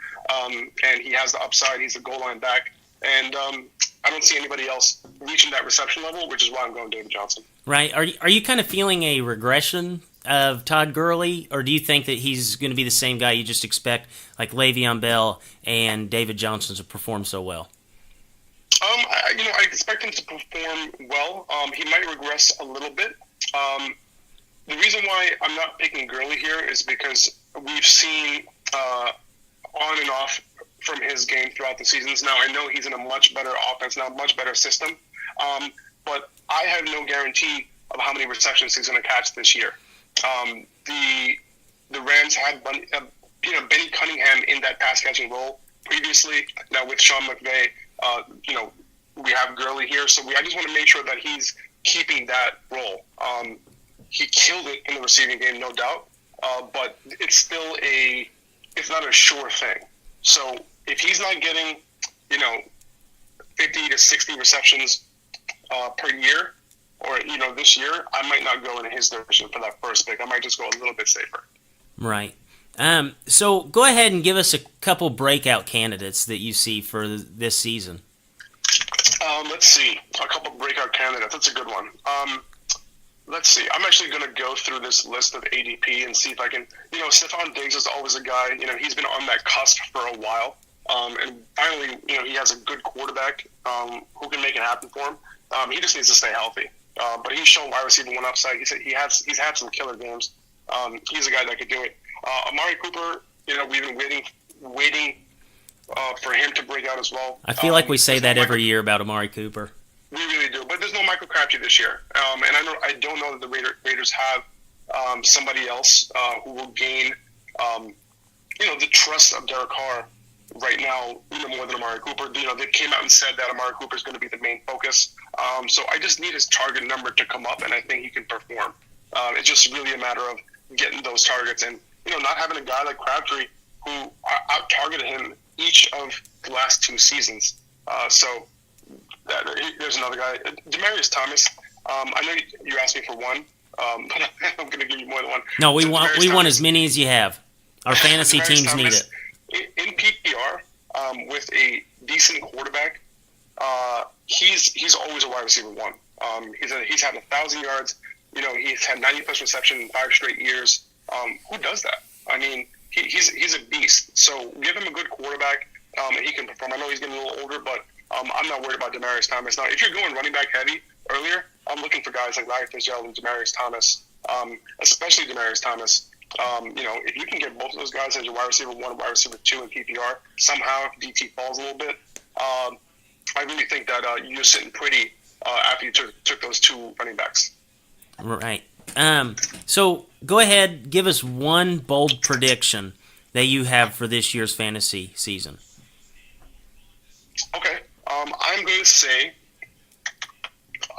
and he has the upside. He's a goal line back, and I don't see anybody else reaching that reception level, which is why I'm going David Johnson. Right. Are you kind of feeling a regression of Todd Gurley, or do you think that he's going to be the same guy you just expect, like Le'Veon Bell and David Johnson, to perform so well? I expect him to perform well. He might regress a little bit. The reason why I'm not picking Gurley here is because we've seen on and off from his game throughout the seasons. Now, I know he's in a much better offense now, much better system, but I have no guarantee of how many receptions he's going to catch this year. The Rams had Benny Cunningham in that pass-catching role previously. Now, with Sean McVay, we have Gurley here, so I just want to make sure that he's keeping that role. He killed it in the receiving game, no doubt, but it's not a sure thing. So if he's not getting, 50 to 60 receptions per year, or this year, I might not go in his direction for that first pick. I might just go a little bit safer. Right. So go ahead and give us a couple breakout candidates that you see for this season. Let's see. A couple breakout candidates. That's a good one. Let's see. I'm actually going to go through this list of ADP and see if I can. Stephon Diggs is always a guy. He's been on that cusp for a while, and finally, he has a good quarterback who can make it happen for him. He just needs to stay healthy. But he's shown wide receiver 1 upside. He's had some killer games. He's a guy that could do it. Amari Cooper. We've been waiting for him to break out as well. I feel like we say that every year about Amari Cooper. We really do, but Michael Crabtree this year, and I don't know that the Raiders have somebody else who will gain the trust of Derek Carr right now, even more than Amari Cooper. They came out and said that Amari Cooper is going to be the main focus. So I just need his target number to come up, and I think he can perform. It's just really a matter of getting those targets and not having a guy like Crabtree who out targeted him each of the last 2 seasons. So there's another guy, Demaryius Thomas. I know you asked me for one, but I'm going to give you more than one. No, we So want as many as you have. Our fantasy Demaryius teams need Thomas, it. In PPR, with a decent quarterback, he's always a wide receiver 1. He's had 1,000 yards. He's had 90+ reception in 5 straight years. Who does that? I mean, he's a beast. So give him a good quarterback, and he can perform. I know he's getting a little older, but I'm not worried about Demaryius Thomas. Now, if you're going running back heavy earlier, I'm looking for guys like Larry Fitzgerald and Demaryius Thomas, especially Demaryius Thomas. If you can get both of those guys as your wide receiver 1 and wide receiver 2 in PPR, somehow if DT falls a little bit, I really think that you're sitting pretty after you took those 2 running backs. Right. So go ahead, give us one bold prediction that you have for this year's fantasy season. Okay. I'm going to say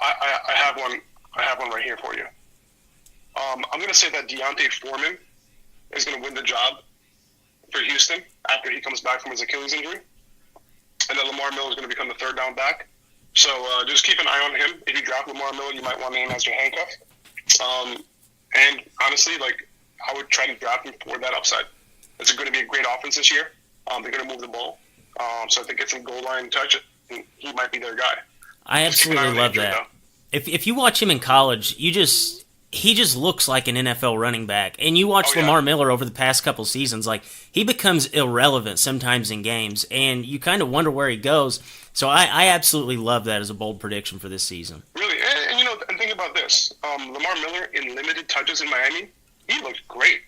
I have one. I have one right here for you. I'm going to say that Deontay Foreman is going to win the job for Houston after he comes back from his Achilles injury, and that Lamar Miller is going to become the 3rd down back. So just keep an eye on him. If you draft Lamar Miller, you might want him as your handcuff. And honestly, I would try to draft him for that upside. It's going to be a great offense this year. They're going to move the ball. So if they get some goal line touch, he might be their guy. I absolutely love that. If you watch him in college, he just looks like an NFL running back. And you watch Lamar Miller over the past couple seasons, he becomes irrelevant sometimes in games, and you kind of wonder where he goes. So I absolutely love that as a bold prediction for this season. Really, and think about this. Lamar Miller in limited touches in Miami, he looks great.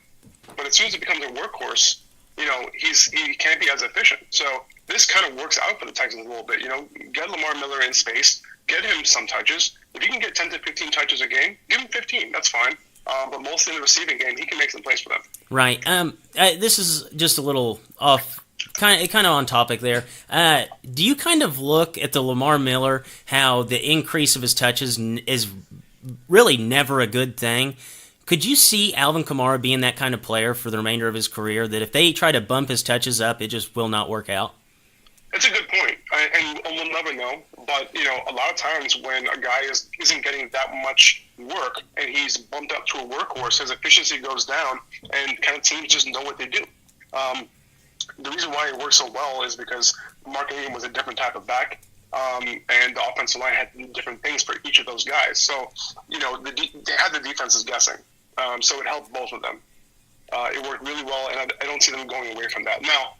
But as soon as it becomes a workhorse, he can't be as efficient. So this kind of works out for the Texans a little bit. Get Lamar Miller in space, get him some touches. If he can get 10 to 15 touches a game, give him 15. That's fine. But mostly in the receiving game, he can make some plays for them. Right. This is just a little off, kind of on topic there. Do you kind of look at the Lamar Miller, how the increase of his touches is really never a good thing? Could you see Alvin Kamara being that kind of player for the remainder of his career, that if they try to bump his touches up, it just will not work out? It's a good point, and we'll never know. But a lot of times when a guy isn't getting that much work and he's bumped up to a workhorse, his efficiency goes down, and kind of teams just know what they do. The reason why it works so well is because Mark Ingram was a different type of back, and the offensive line had different things for each of those guys. So they had the defenses guessing, so it helped both of them. It worked really well, and I don't see them going away from that. Now,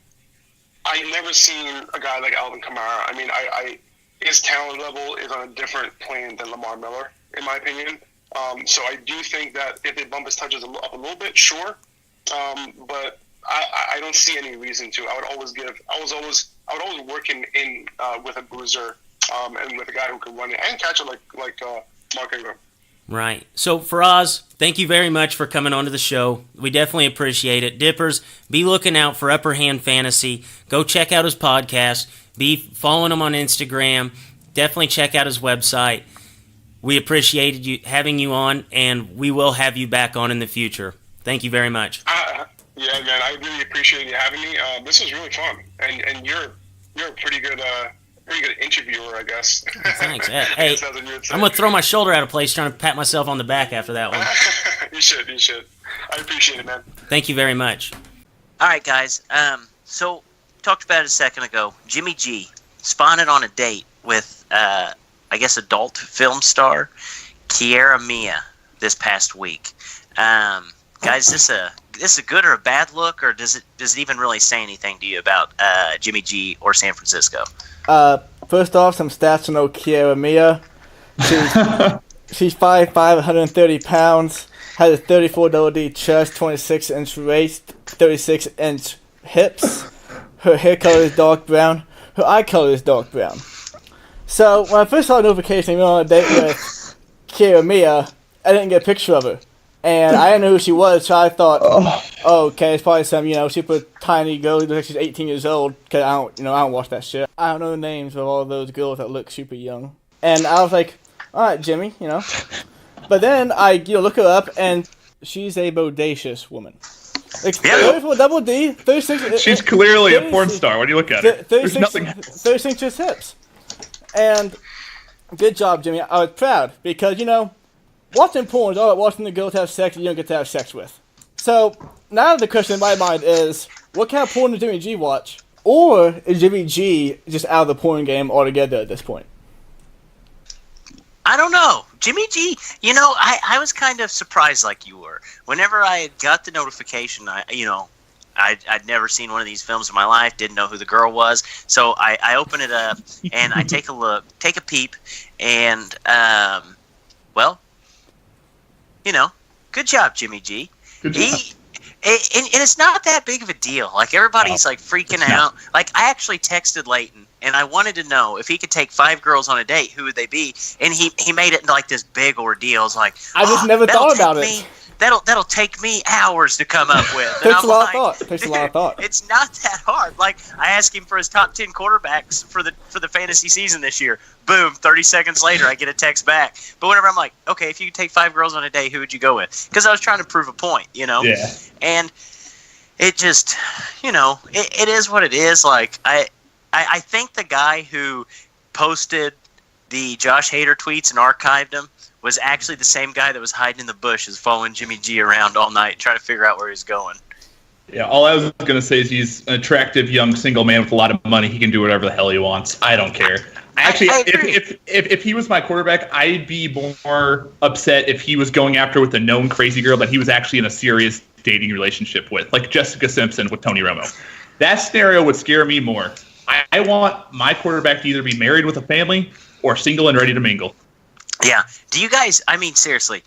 I've never seen a guy like Alvin Kamara. I mean, his talent level is on a different plane than Lamar Miller, in my opinion. So I do think that if they bump his touches up a little bit, sure. But I don't see any reason to. I would always work in with a bruiser and with a guy who can run it and catch it like Mark Ingram. Right. So, Faraz, thank you very much for coming on to the show. We definitely appreciate it. Dippers, be looking out for Upper Hand Fantasy. Go check out his podcast. Be following him on Instagram. Definitely check out his website. We appreciated having you on, and we will have you back on in the future. Thank you very much. Yeah, man, I really appreciate you having me. This was really fun, and you're a pretty good interviewer, I guess. Thanks. Hey, I'm going to throw my shoulder out of place trying to pat myself on the back after that one. You should. I appreciate it, man. Thank you very much. All right, guys. So, talked about it a second ago. Jimmy G spotted on a date with, adult film star Kiara Mia this past week. Guys, this a good or a bad look, or does it even really say anything to you about Jimmy G or San Francisco? First off, some stats to know Kiara Mia. She's 5'5", 130 pounds, has a 34 D chest, 26-inch waist, 36-inch hips. Her hair color is dark brown. Her eye color is dark brown. So when I first saw the notification, on a date with Kiara Mia, I didn't get a picture of her. And I didn't know who she was, so I thought, oh, okay, it's probably some, super tiny girl who looks like she's 18 years old, because I don't watch that shit. I don't know the names of all those girls that look super young. And I was like, alright, Jimmy, But then I, look her up, and she's a bodacious woman. Like, for double D, 36... She's clearly a porn star when you look at her. There's nothing else. 36 inch hips. And good job, Jimmy. I was proud, because, watching porn is all about watching the girls have sex that you don't get to have sex with. So, now the question in my mind is, what kind of porn does Jimmy G watch? Or is Jimmy G just out of the porn game altogether at this point? I don't know. Jimmy G, I was kind of surprised like you were. Whenever I got the notification, I'd never seen one of these films in my life, didn't know who the girl was. So I open it up and I take a peep, and, good job, Jimmy G. Good job. And it's not that big of a deal. Like, everybody's, freaking out. Like, I actually texted Leighton, and I wanted to know if he could take 5 girls on a date, who would they be? And he made it into, this big ordeal. I was like, I just never thought about it. That'll take me hours to come up with. Takes a lot of thought. It's not that hard. I asked him for his top 10 quarterbacks for the fantasy season this year. Boom, 30 seconds later, I get a text back. But whenever I'm like, okay, if you could take 5 girls on a day, who would you go with? Because I was trying to prove a point, Yeah. And it just, it is what it is. I think the guy who posted the Josh Hader tweets and archived them was actually the same guy that was hiding in the bushes following Jimmy G around all night trying to figure out where he's going. Yeah, all I was going to say is he's an attractive young single man with a lot of money. He can do whatever the hell he wants. I don't care. Actually, if he was my quarterback, I'd be more upset if he was going after with a known crazy girl that he was actually in a serious dating relationship with, like Jessica Simpson with Tony Romo. That scenario would scare me more. I want my quarterback to either be married with a family or single and ready to mingle. Yeah. Do you guys, seriously,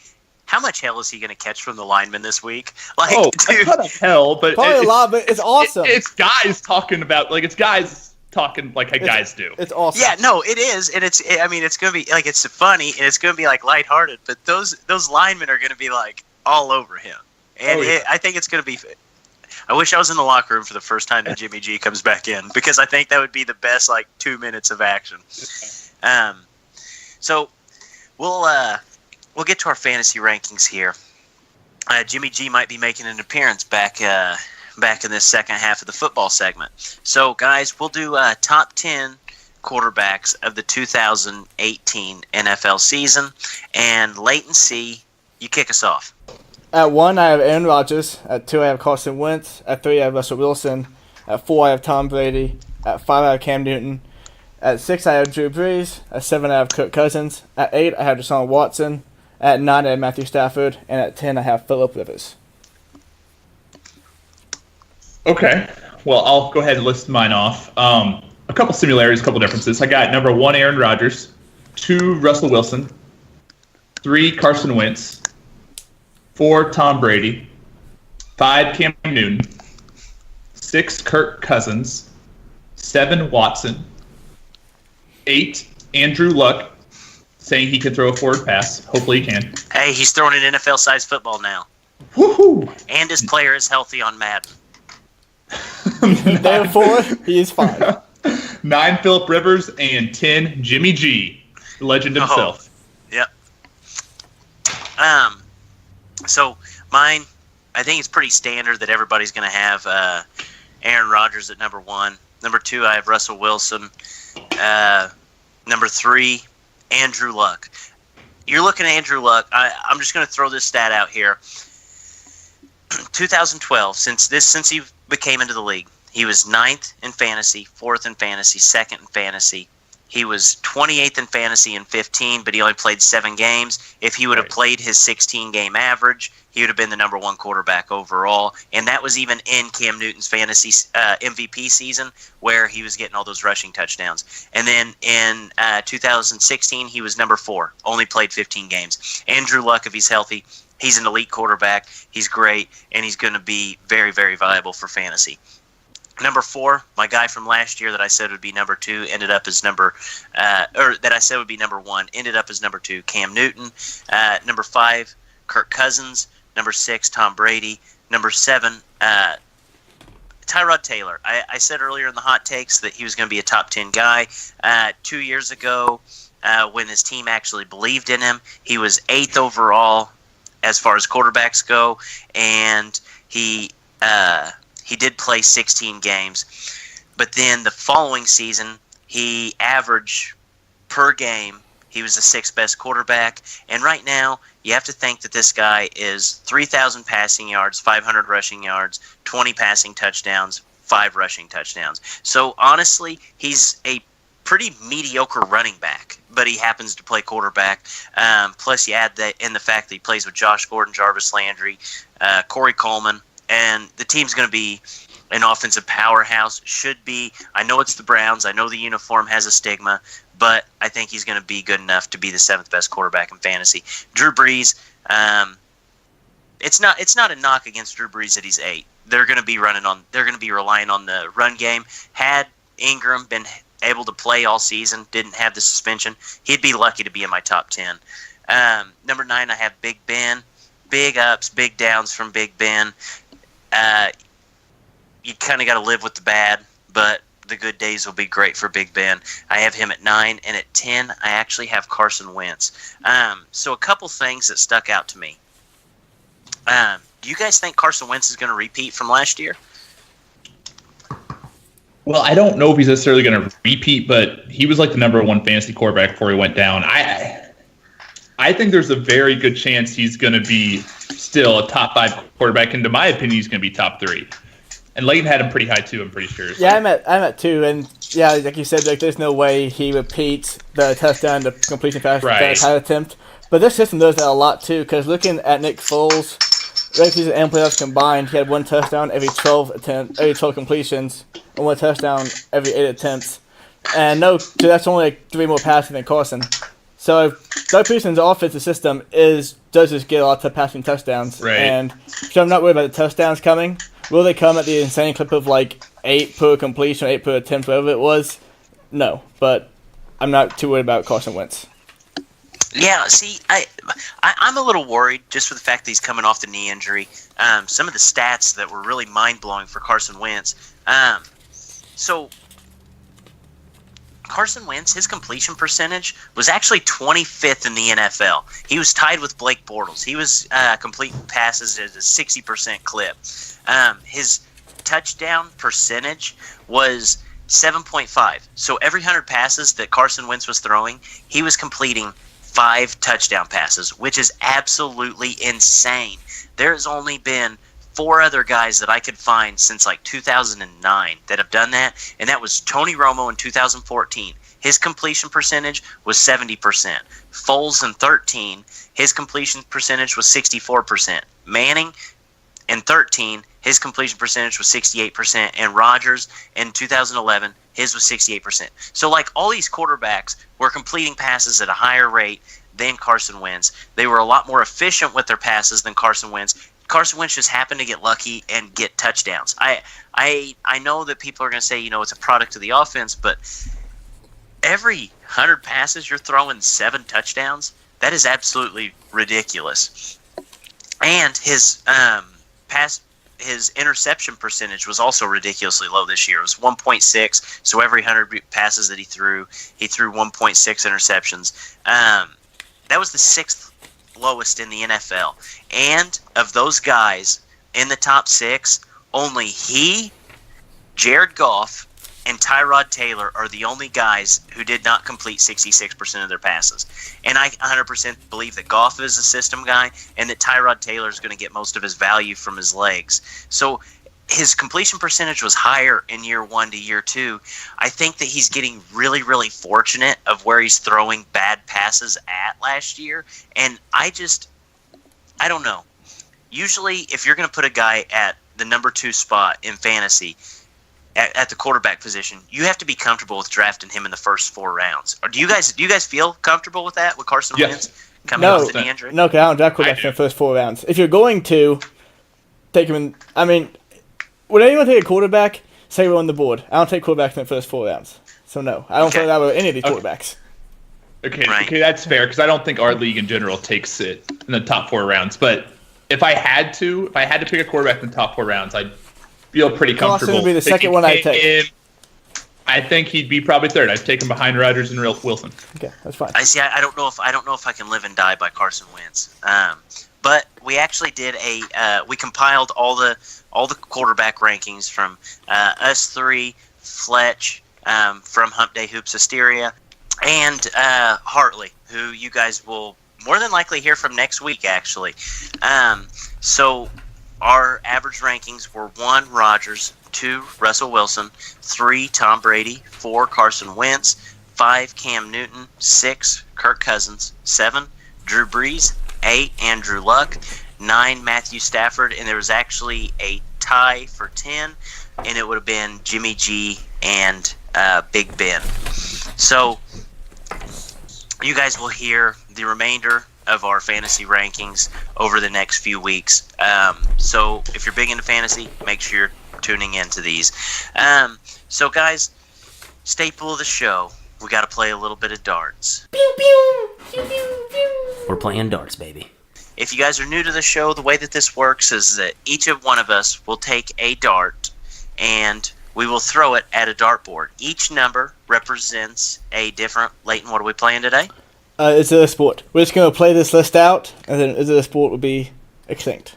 how much hell is he going to catch from the linemen this week? A ton of hell, but probably a lot, but it's awesome. It's guys talking about, it's guys talking like guys do. It's awesome. Yeah, no, it is, and it's going to be, it's funny, and it's going to be, lighthearted, but those linemen are going to be, all over him. And I think it's going to be, I wish I was in the locker room for the first time that Jimmy G comes back in, because I think that would be the best, 2 minutes of action. So, we'll get to our fantasy rankings here. Jimmy G might be making an appearance back in this second half of the football segment. So, guys, we'll do top 10 quarterbacks of the 2018 NFL season. And Leighton C., you kick us off. At 1, I have Aaron Rodgers. At 2, I have Carson Wentz. At 3, I have Russell Wilson. At 4, I have Tom Brady. At 5, I have Cam Newton. At 6, I have Drew Brees. At 7, I have Kirk Cousins. At 8, I have Deshaun Watson. At 9, I have Matthew Stafford. And at 10, I have Phillip Rivers. Okay. Well, I'll go ahead and list mine off. A couple similarities, a couple differences. I got number 1, Aaron Rodgers. 2, Russell Wilson. 3, Carson Wentz. 4, Tom Brady. 5, Cam Newton. 6, Kirk Cousins. 7, Watson. 8, Andrew Luck, saying he can throw a forward pass. Hopefully he can. Hey, he's throwing an NFL-sized football now. Woohoo! And his player is healthy on Madden. Therefore, he is fine. 9, Phillip Rivers, and 10, Jimmy G, the legend himself. Yep. So mine, I think it's pretty standard that everybody's going to have Aaron Rodgers at number 1. Number 2, I have Russell Wilson. Number 3, Andrew Luck. You're looking at Andrew Luck. I'm just going to throw this stat out here. 2012, since he became into the league, he was 9th in fantasy, 4th in fantasy, 2nd in fantasy. He was 28th in fantasy in 15, but he only played 7 games. If he would have played his 16-game average, he would have been the number 1 quarterback overall. And that was even in Cam Newton's fantasy MVP season, where he was getting all those rushing touchdowns. And then in 2016, he was number 4, only played 15 games. Andrew Luck, if he's healthy, he's an elite quarterback. He's great, and he's going to be very, very viable for fantasy. Number 4, my guy from last year that I said would be number 2 ended up as number, or that I said would be number 1 ended up as number 2. Cam Newton. Number 5, Kirk Cousins. Number 6, Tom Brady. Number 7, Tyrod Taylor. I said earlier in the hot takes that he was going to be a top 10 guy. 2 years ago, when his team actually believed in him, he was 8th overall as far as quarterbacks go, and he did play 16 games. But then the following season, he averaged per game, he was the 6th best quarterback. And right now, you have to think that this guy is 3,000 passing yards, 500 rushing yards, 20 passing touchdowns, 5 rushing touchdowns. So honestly, he's a pretty mediocre running back, but he happens to play quarterback. Plus, you add that in the fact that he plays with Josh Gordon, Jarvis Landry, Corey Coleman, and the team's going to be an offensive powerhouse. Should be. I know it's the Browns. I know the uniform has a stigma, but I think he's going to be good enough to be the 7th best quarterback in fantasy. Drew Brees, it's not a knock against Drew Brees that he's 8. They're going to be relying on the run game. Had Ingram been able to play all season, didn't have the suspension, he'd be lucky to be in my top 10. Number 9, I have Big Ben. Big ups, big downs from Big Ben. You kind of got to live with the bad, but the good days will be great for Big Ben. I have him at 9, and at 10, I actually have Carson Wentz. So a couple things that stuck out to me. Do you guys think Carson Wentz is going to repeat from last year? Well, I don't know if he's necessarily going to repeat, but he was like the number 1 fantasy quarterback before he went down. I think there's a very good chance he's going to be still a top 5 quarterback, and to my opinion, he's going to be top 3. And Leighton had him pretty high too, I'm pretty sure. So. Yeah, I'm at 2, and yeah, like you said, like there's no way he repeats the touchdown to completion pass attempt. But this system does that a lot too, because looking at Nick Foles, regular season and playoffs combined, he had 1 touchdown every 12 completions, and 1 touchdown every 8 attempts. And so that's only like 3 more passes than Carson. So Doug Peterson's offensive system does just get a lot of passing touchdowns. Right. And so I'm not worried about the touchdowns coming. Will they come at the insane clip of like 8 per completion, 8 per attempt, whatever it was? No, but I'm not too worried about Carson Wentz. Yeah, see, I'm a little worried just for the fact that he's coming off the knee injury. Some of the stats that were really mind-blowing for Carson Wentz. So Carson Wentz, his completion percentage was actually 25th in the NFL. He was tied with Blake Bortles. He was completing passes at a 60% clip. His touchdown percentage was 7.5. So every 100 passes that Carson Wentz was throwing, he was completing 5 touchdown passes, which is absolutely insane. There has only been 4 other guys that I could find since like 2009 that have done that, and that was Tony Romo in 2014. His completion percentage was 70%. Foles in 13, his completion percentage was 64%. Manning in 13, his completion percentage was 68%, and Rodgers in 2011, his was 68%. So like all these quarterbacks were completing passes at a higher rate than Carson Wentz. They were a lot more efficient with their passes than Carson Wentz. Carson Wentz just happened to get lucky and get touchdowns. I know that people are going to say, it's a product of the offense, but every 100 passes you're throwing 7 touchdowns. That is absolutely ridiculous. And his his interception percentage was also ridiculously low this year. It was 1.6, so every 100 passes that he threw 1.6 interceptions. That was the 6th lowest in the NFL. And of those guys in the top 6, only he, Jared Goff, and Tyrod Taylor are the only guys who did not complete 66% of their passes. And I 100% believe that Goff is a system guy and that Tyrod Taylor is going to get most of his value from his legs. So his completion percentage was higher in year 1 to year 2. I think that he's getting really, really fortunate of where he's throwing bad passes at last year. And I don't know. Usually, if you're going to put a guy at the number 2 spot in fantasy, at the quarterback position, you have to be comfortable with drafting him in the first 4 rounds. Or do you guys feel comfortable with that, with Carson Wentz coming off the knee injury? No, because I don't draft quarterbacks in the first 4 rounds. If you're going to take him in, when anyone take a quarterback, Say we're on the board. I don't take quarterbacks in the first 4 rounds. So no, I don't Okay. play that with any of these quarterbacks. Okay, Right. okay, that's fair because I don't think our league in general takes it in the top 4 rounds. But if I had to pick a quarterback in the top 4 rounds, I'd feel pretty Carson comfortable. would be the second picking one I'd take. him. I think he'd be probably third. I'd take him behind Rodgers and Wilson. Okay, that's fine. I see. I don't know if I can live and die by Carson Wentz. But we actually did we compiled all the quarterback rankings from us 3, Fletch from Hump Day Hoops Hysteria, and Hartley, who you guys will more than likely hear from next week, actually. So our average rankings were 1, Rodgers, 2, Russell Wilson, 3, Tom Brady, 4, Carson Wentz, 5, Cam Newton, 6, Kirk Cousins, 7, Drew Brees, 8, Andrew Luck, 9, Matthew Stafford, and there was actually a tie for 10, and it would have been Jimmy G and Big Ben. So you guys will hear the remainder of our fantasy rankings over the next few weeks. So if you're big into fantasy, make sure you're tuning into these. So guys, staple of the show, we got to play a little bit of darts. We're playing darts, baby. If you guys are new to the show, the way that this works is that each of one of us will take a dart and we will throw it at a dartboard. Each number represents a different... Leighton, what are we playing today? Is it a sport? We're just going to play this list out, and then is it a sport will be extinct.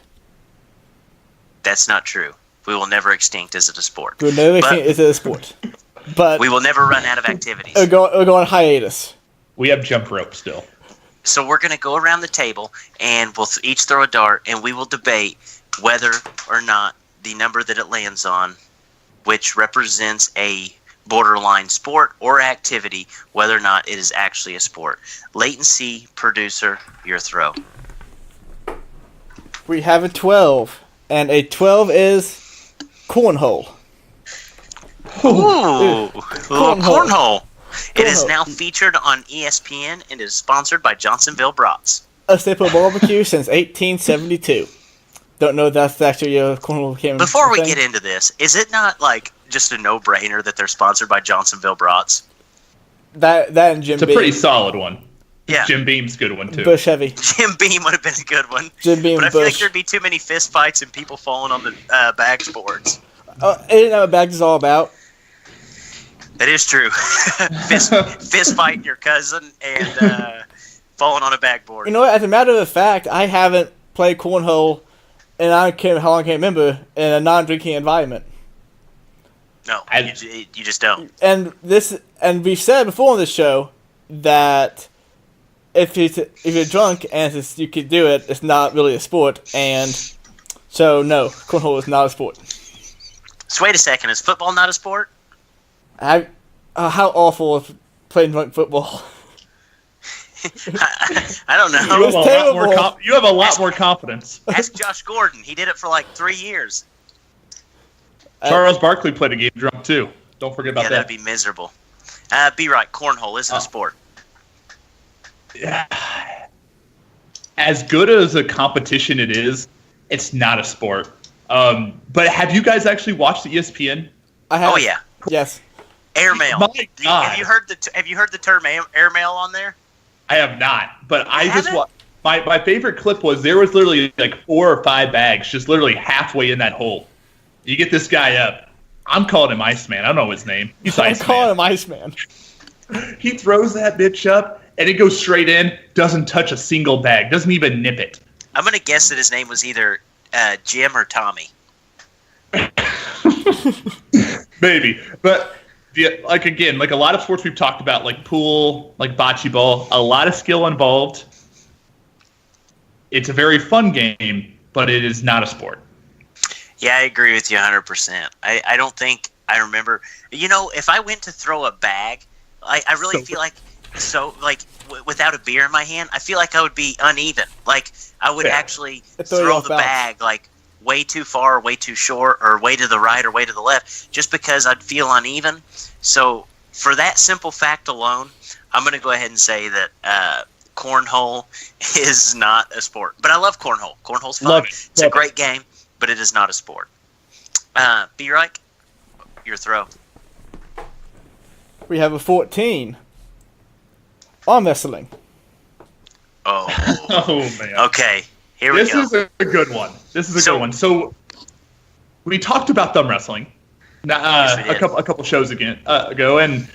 That's not true. We will never extinct as it a sport. We'll never extinct, is it a sport? But We will never run out of activities. we'll go on hiatus. We have jump rope still. So we're going to go around the table, and we'll each throw a dart, and we will debate whether or not the number that it lands on, which represents a borderline sport or activity, whether or not it is actually a sport. Latency, producer, your throw. We have a 12, and a 12 is cornhole. Ooh, cornhole. It is Cornhole. now featured on ESPN and is sponsored by Johnsonville Brats. A staple of barbecue since 1872. Don't know if that's actually a cornhole came. Before we thing. get into this, is it not like just a no-brainer that they're sponsored by Johnsonville Brats? that and Jim It's a Beam. pretty solid one. Yeah. Jim Beam's a good one too. Bush Heavy. Jim Beam would have been a good one. Jim Beam But I feel like Bush. there'd be too many fist fights and people falling on the bags boards. Isn't that what Bags is all about? That is true. fist fighting your cousin and falling on a backboard. You know what? As a matter of fact, I haven't played cornhole, and I can't how long I can remember in a non-drinking environment. No, you just don't. And we've said before on this show that if you're drunk and you could do it, it's not really a sport. And so no, cornhole is not a sport. So wait a second, is football not a sport? How awful is playing drunk football? I don't know. It was terrible. You have a lot more confidence. Ask Josh Gordon. He did it for like 3 years. Charles Barkley played a game drunk too. Don't forget about Yeah, that. that'd be miserable. Be right. Cornhole isn't a sport. Yeah. As good as a competition it is, it's not a sport. But have you guys actually watched the ESPN? I have. Oh yeah, Yes. airmail. My God. Have you heard the term airmail on there? I have not, but I just haven't? my favorite clip was there was literally like 4 or 5 bags just literally halfway in that hole. You get this guy up. I'm calling him Iceman. I don't know his name. He's I'm Iceman. calling him Iceman. He throws that bitch up and it goes straight in. Doesn't touch a single bag. Doesn't even nip it. I'm gonna guess that his name was either Jim or Tommy. Maybe, but like a lot of sports we've talked about, like pool, like bocce ball, a lot of skill involved. It's a very fun game, but it is not a sport. Yeah, I agree with you 100%. I don't think I remember. You know, if I went to throw a bag, I really feel like without a beer in my hand, I feel like I would be uneven. Like I would actually throw the bag like way too far, way too short, or way to the right or way to the left, just because I'd feel uneven. So for that simple fact alone, I'm going to go ahead and say that cornhole is not a sport. But I love cornhole. Cornhole's fun. Love it. It's a great game, but it is not a sport. B-Reich? your throw. We have a 14. Arm wrestling. Oh. Oh man. Okay. Here we This go. is a good one. Good one. So we talked about thumb wrestling Yes, we a did. couple shows ago, and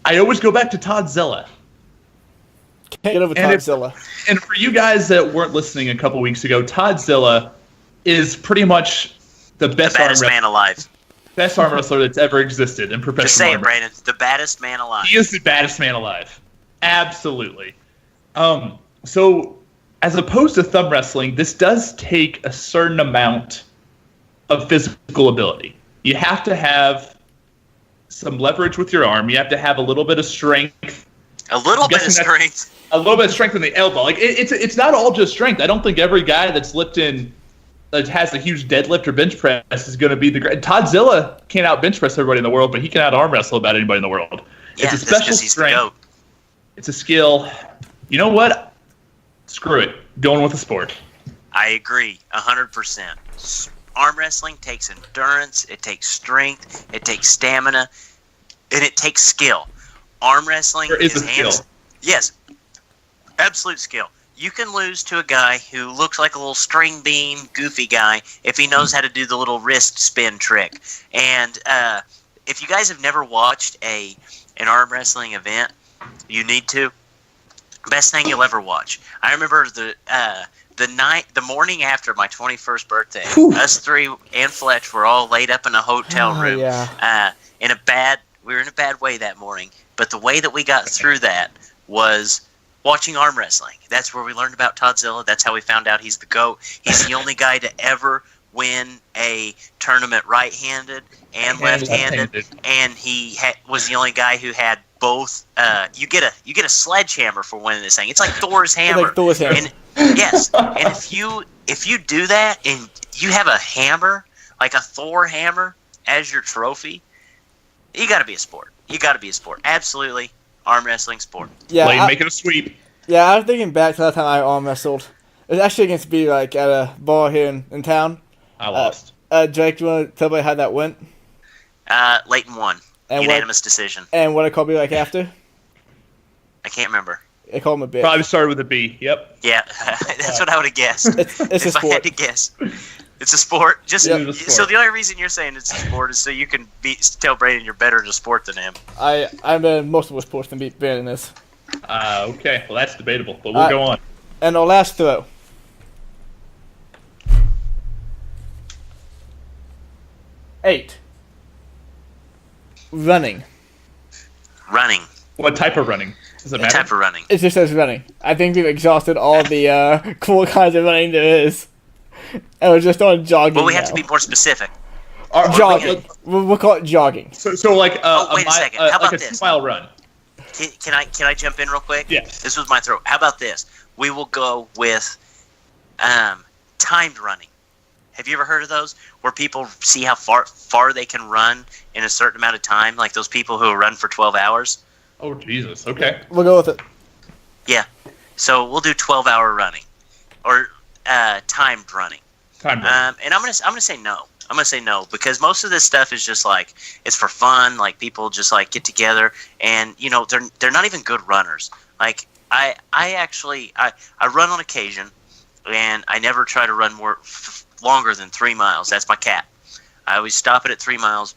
I always go back to Todd Zilla. Can't get over And if- Todzilla. And for you guys that weren't listening a couple weeks ago, Todd Zilla is pretty much the The best baddest man alive. arm wrestler that's ever existed in professional Just say it, arm Brandon. The baddest man alive. He is the baddest man alive. Absolutely. So as opposed to thumb wrestling, this does take a certain amount of physical ability. You have to have some leverage with your arm. You have to have a little bit of strength. A little bit of guessing that's- strength. A little bit of strength in the elbow. Like it's not all just strength. I don't think every guy that's lifting that has a huge deadlift or bench press is going to be the great. Todd Zilla can't out bench press everybody in the world, but he can out arm wrestle about anybody in the world. Yeah, It's a that's special 'cause he's the strength. goat. It's a skill. You know what? Screw it. Going with the sport. I agree, 100%. Arm wrestling takes endurance, it takes strength, it takes stamina, and it takes skill. Arm wrestling There is a hands. skill. Yes, absolute skill. You can lose to a guy who looks like a little string bean, goofy guy if he knows how to do the little wrist spin trick. And if you guys have never watched an arm wrestling event, you need to. Best thing you'll ever watch. I remember the morning after my 21st birthday, us three and Fletch were all laid up in a hotel Oh, room. yeah. We were in a bad way that morning, but the way that we got through that was watching arm wrestling. That's where we learned about Todzilla. That's how we found out he's the GOAT. He's the only guy to ever win a tournament right-handed and left-handed, and he was the only guy who had both. You get a sledgehammer for winning this thing. It's like Thor's hammer. Like Thor's hammer. And yes, and if you do that and you have a hammer like a Thor hammer as your trophy, you got to be a sport. You got to be a sport. Absolutely, arm wrestling sport. Yeah, Lane making a sweep. yeah. I was thinking back to that time I arm wrestled. It was actually against B, like at a bar here in town. I lost. Jake, do you want to tell me how that went? Leighton won. And Unanimous decision. And what it called me like after? I can't remember. It called me a bitch. Probably started with a B. Yep. Yeah, that's what I would have guessed. It's a if I had sport. to guess. It's a sport. Just Yeah. It is a sport. So the only reason you're saying it's a sport is so you can tell Brayden you're better at a sport than him. I'm in multiple sports than beat better than this. Okay. Well, that's debatable, but we'll go on. And our last throw. 8. Running. Running. What type of running? Does it What matter? type of running? It just says running. I think we've exhausted all the cool kinds of running there is. And we're just on jogging. Well, we have now. to be more specific. Jogging. We'll call it jogging. So like wait a second. How about like a this? 2-mile run. Can I jump in real quick? Yes. This was my throw. How about this? We will go with timed running. Have you ever heard of those? Where people see how far they can run in a certain amount of time, like those people who run for 12 hours. Oh Jesus. Okay. We'll go with it. Yeah. So we'll do 12-hour running, or timed running. Time run. And I'm gonna say no. I'm gonna say no because most of this stuff is just like it's for fun. Like people just like get together and they're not even good runners. Like I actually run on occasion, and I never try to run longer than 3 miles. That's my cap. I always stop it at 3 miles.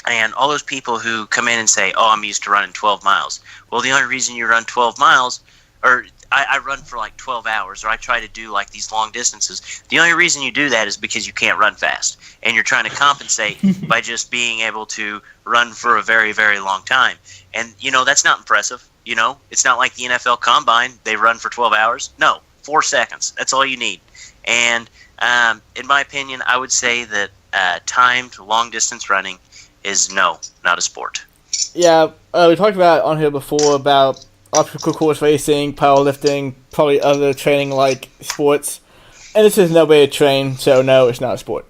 And all those people who come in and say, "Oh, I'm used to running 12 miles." Well, the only reason you run 12 miles, or I run for like 12 hours, or I try to do like these long distances. The only reason you do that is because you can't run fast, and you're trying to compensate by just being able to run for a very, very long time. And that's not impressive. It's not like the NFL Combine. They run for 12 hours. No, 4 seconds. That's all you need. And in my opinion, I would say that timed long distance running is not a sport. Yeah, we talked about on here before about obstacle course racing, powerlifting, probably other training like sports. And this is no way to train, so no, it's not a sport.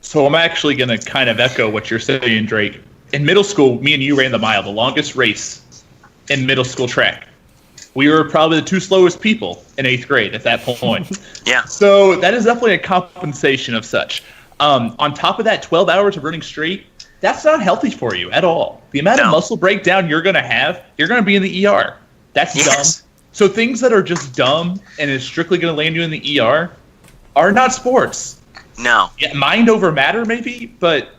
So I'm actually going to kind of echo what you're saying, Drake. In middle school, me and you ran the mile, the longest race in middle school track. We were probably the 2 slowest people in 8th grade at that point. Yeah. So that is definitely a compensation of such. On top of that, 12 hours of running straight, that's not healthy for you at all. The amount of muscle breakdown you're going to have, you're going to be in the ER. That's dumb. So things that are just dumb and is strictly going to land you in the ER are not sports. No. Yeah, mind over matter, maybe, but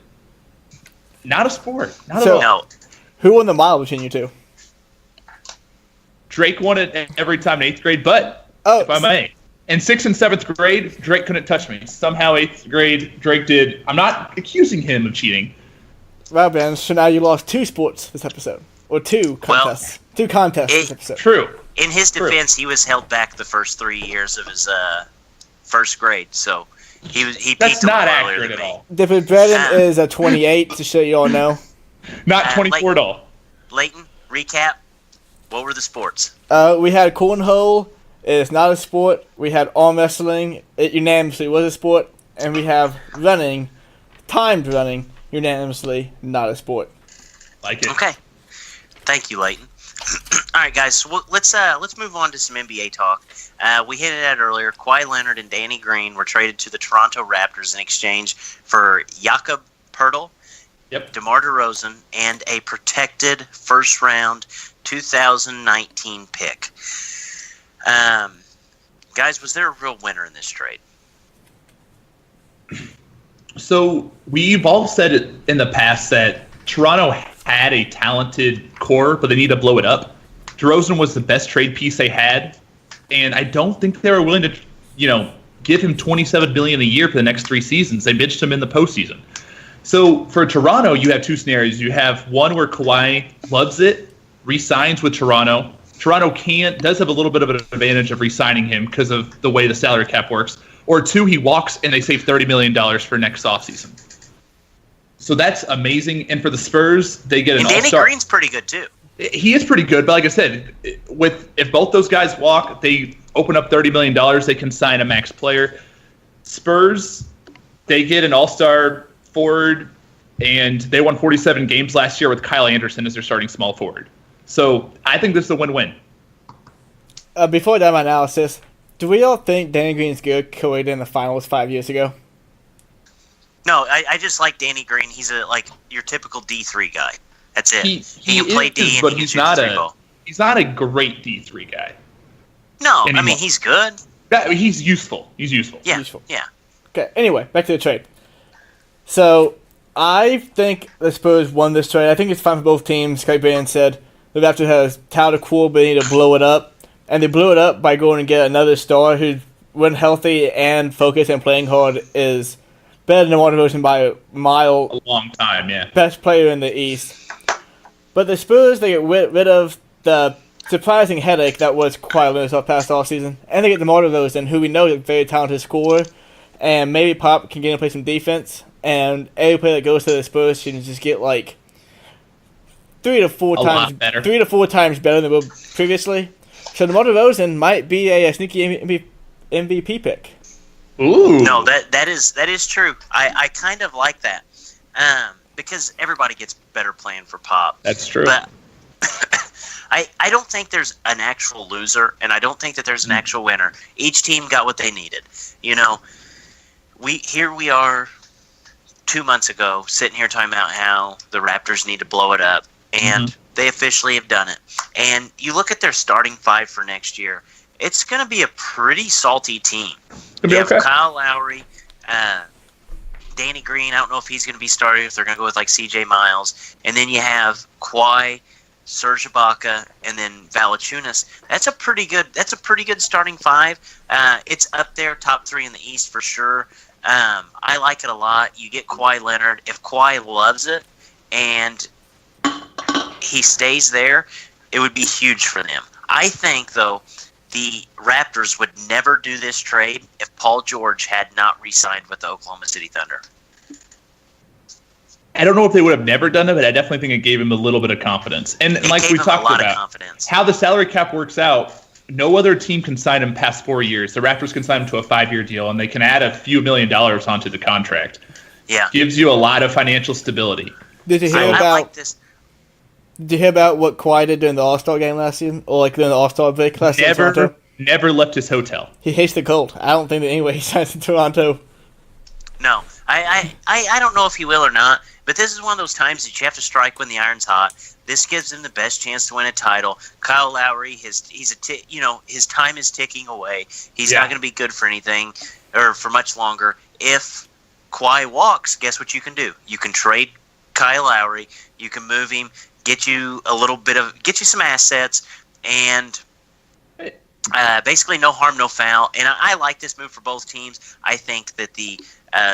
not a sport. Not at all. No. Who won the mile between you two? Drake won it every time in 8th grade, but if I may, in 6th and 7th grade, Drake couldn't touch me. Somehow 8th grade, Drake did. I'm not accusing him of cheating. Well, Ben, so now you lost 2 sports this episode. Or 2 contests. 2 contests this episode. True. In his defense, he was held back the first 3 years of his first grade, so he beat That's them not earlier accurate than at me. all. Different Brennan is a 28, to show you all know. Not 24 at all. Leighton, recap. What were the sports? We had cornhole. It's not a sport. We had arm wrestling. It unanimously was a sport. And we have running, timed running, unanimously not a sport. Like it. Okay. Thank you, Leighton. All right, guys. So let's move on to some NBA talk. We hit it at earlier. Kawhi Leonard and Danny Green were traded to the Toronto Raptors in exchange for Jakob Poeltl, DeMar DeRozan, and a protected first-round 2019 pick. Guys, was there a real winner in this trade? So we've all said it in the past that Toronto had a talented core, but they need to blow it up. DeRozan was the best trade piece they had, and I don't think they were willing to, give him $27 billion a year for the next 3 seasons. They bitched him in the postseason. So for Toronto, you have 2 scenarios. You have one where Kawhi loves it, re-signs with Toronto. Toronto does have a little bit of an advantage of re-signing him because of the way the salary cap works. Or 2, he walks and they save $30 million for next offseason. So that's amazing. And for the Spurs, they get an all-star. And Danny Green's pretty good, too. He is pretty good, but like I said, if both those guys walk, they open up $30 million. They can sign a max player. Spurs, they get an all-star forward, and they won 47 games last year with Kyle Anderson as their starting small forward. So I think this is a win-win. Before I do my analysis, do we all think Danny Green's good because we did in the finals 5 years ago? No, I just like Danny Green. He's your typical D3 guy. That's it. He can play D, and but he he's can shoot the 3 ball. He's not a great D3 guy. No, anymore. I mean he's good. Yeah, he's useful. He's useful. Yeah, Useful. yeah. Okay, anyway, back to the trade. So, I think the Spurs won this trade. I think it's fine for both teams. Like Brandon said, the Raptors has talented core, but they need to blow it up. And they blew it up by going and get another star who, when healthy and focused and playing hard, is better than DeMar DeRozan by a mile. A long time, yeah. Best player in the East. But the Spurs, they get rid of the surprising headache that was Kawhi Leonard past all season. And they get DeMar DeRozan, who we know is a very talented scorer. And maybe Pop can get in and play some defense. And every player that goes to the Spurs can just get 3 to 4 times better. 3 to 4 times better than they were previously. So DeMar DeRozan might be a sneaky MVP pick. Ooh. No, that is true. I kind of like that. Because everybody gets better playing for Pop. That's true. But I don't think there's an actual loser, and I don't think that there's an actual winner. Each team got what they needed. We are 2 months ago sitting here talking about how the Raptors need to blow it up, and they officially have done it. And you look at their starting 5 for next year, it's going to be a pretty salty team. You have Kyle Lowry, Danny Green. I don't know if he's going to be starting, if they're going to go with CJ Miles. And then you have Kawhi, Serge Ibaka, and then Valanciunas. That's a pretty good starting 5. It's up there, top 3 in the East for sure. I like it a lot. You get Kawhi Leonard. If Kawhi loves it and he stays there, it would be huge for them. I think, though, the Raptors would never do this trade if Paul George had not re-signed with the Oklahoma City Thunder. I don't know if they would have never done it, but I definitely think it gave him a little bit of confidence. And like we talked about, how the salary cap works out, no other team can sign him past 4 years. The Raptors can sign him to a 5-year deal, and they can add a few $1 million onto the contract. Yeah. Gives you a lot of financial stability. Did you hear Did you hear about what Kawhi did during the All-Star game last season? Or during the All-Star break last season in Toronto? Never left his hotel. He hates the cold. I don't think that anyway he signs in Toronto. No. I don't know if he will or not, but this is one of those times that you have to strike when the iron's hot. This gives him the best chance to win a title. Kyle Lowry, his time is ticking away. He's not going to be good for anything or for much longer. If Kawhi walks, guess what you can do? You can trade Kyle Lowry. You can move him, get you some assets, and basically no harm, no foul. And I like this move for both teams. I think that the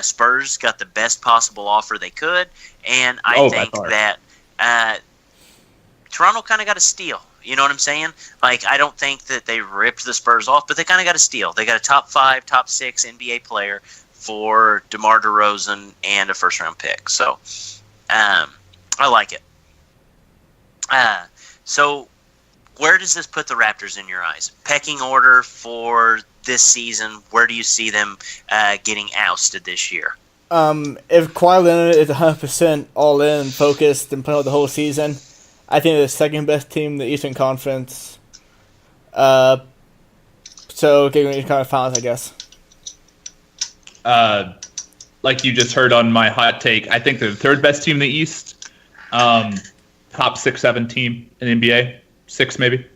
Spurs got the best possible offer they could, and I think that Toronto kind of got a steal. You know what I'm saying? Like, I don't think that they ripped the Spurs off, but they kind of got a steal. They got a top 5, top 6 NBA player for DeMar DeRozan and a first-round pick. So, I like it. So, where does this put the Raptors in your eyes? Pecking order for this season, where do you see them getting ousted this year? If Kawhi Leonard is 100% all in and focused and playing out the whole season, I think they're the second best team in the Eastern Conference. So getting the Eastern Conference Finals, I guess. Like you just heard on my hot take, I think they're the third best team in the East. Top 6, 7 team in the NBA. 6 maybe.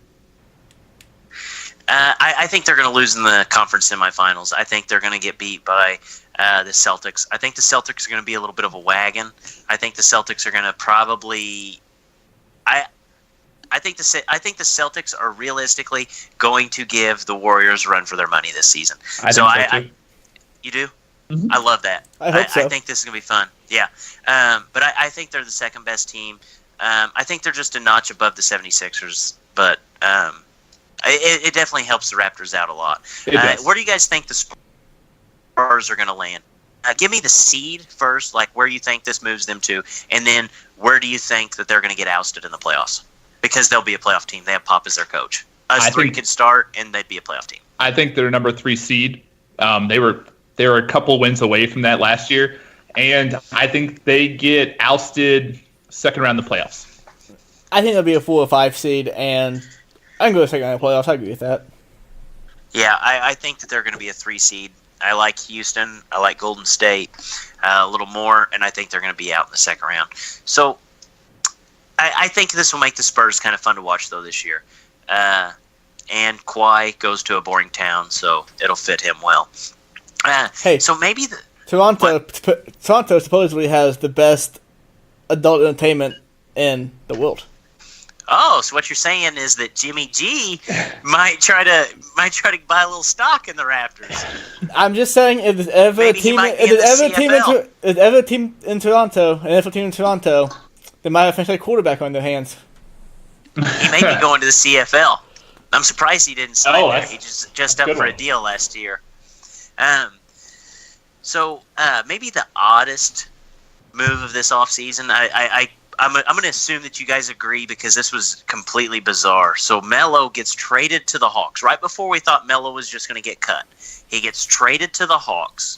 I think they're going to lose in the conference semifinals. I think they're going to get beat by the Celtics. I think the Celtics are going to be a little bit of a wagon. I think the Celtics are going to probably. I think the Celtics are realistically going to give the Warriors a run for their money this season. You do? Mm-hmm. I love that. I hope so. I think this is going to be fun. Yeah. But I think they're the second best team. I think they're just a notch above the 76ers, but it definitely helps the Raptors out a lot. Where do you guys think the Spurs are going to land? Give me the seed first, like where you think this moves them to, and then where do you think that they're going to get ousted in the playoffs? Because they'll be a playoff team. They have Pop as their coach. Us three could start, and they'd be a playoff team. I think they're number 3 seed. They were a couple wins away from that last year, and I think they get ousted second round of the playoffs. I think they'll be a 4 or 5 seed, and I can go to second round of the playoffs. I agree with that. Yeah, I think that they're going to be a 3 seed. I like Houston. I like Golden State a little more, and I think they're going to be out in the second round. So I think this will make the Spurs kind of fun to watch, though, this year. And Kawhi goes to a boring town, so it'll fit him well. Hey, so maybe Toronto supposedly has the best adult entertainment in the world. Oh, so what you're saying is that Jimmy G might try to buy a little stock in the Raptors. I'm just saying, if there's ever a team in Toronto, an NFL team in Toronto, they might have finished a quarterback on their hands. He may be going to the CFL. I'm surprised he didn't sign there. He just up for a deal last year. So maybe the oddest move of this offseason, I'm going to assume that you guys agree because this was completely bizarre. So Melo gets traded to the Hawks right before we thought Melo was just going to get cut. He gets traded to the Hawks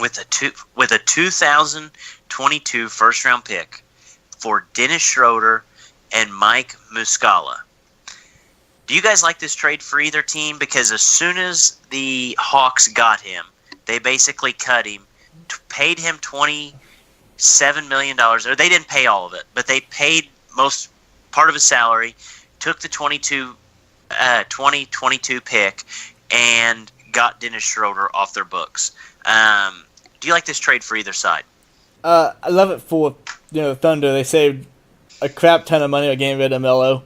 with a 2022 first round pick for Dennis Schroeder and Mike Muscala. Do you guys like this trade for either team? Because as soon as the Hawks got him, they basically cut him, paid him $27 million, or they didn't pay all of it, but they paid most part of his salary, took the 2022 pick, and got Dennis Schroeder off their books. Do you like this trade for either side? I love it for the Thunder. They saved a crap ton of money by getting rid of Melo,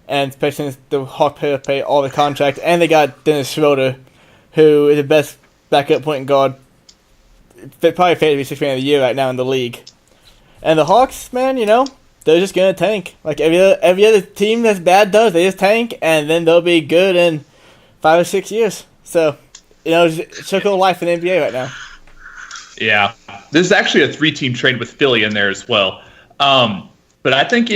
and especially since the Hawks pay all the contract, and they got Dennis Schroeder, who is the best backup point guard. Probably favorite to be 6th man of the year right now in the league. And the Hawks, man, they're just gonna tank. Like every other team that's bad does. They just tank, and then they'll be good in 5 or 6 years. So, it's a cool life in the NBA right now. Yeah, there's actually a 3-team trade with Philly in there as well. But I think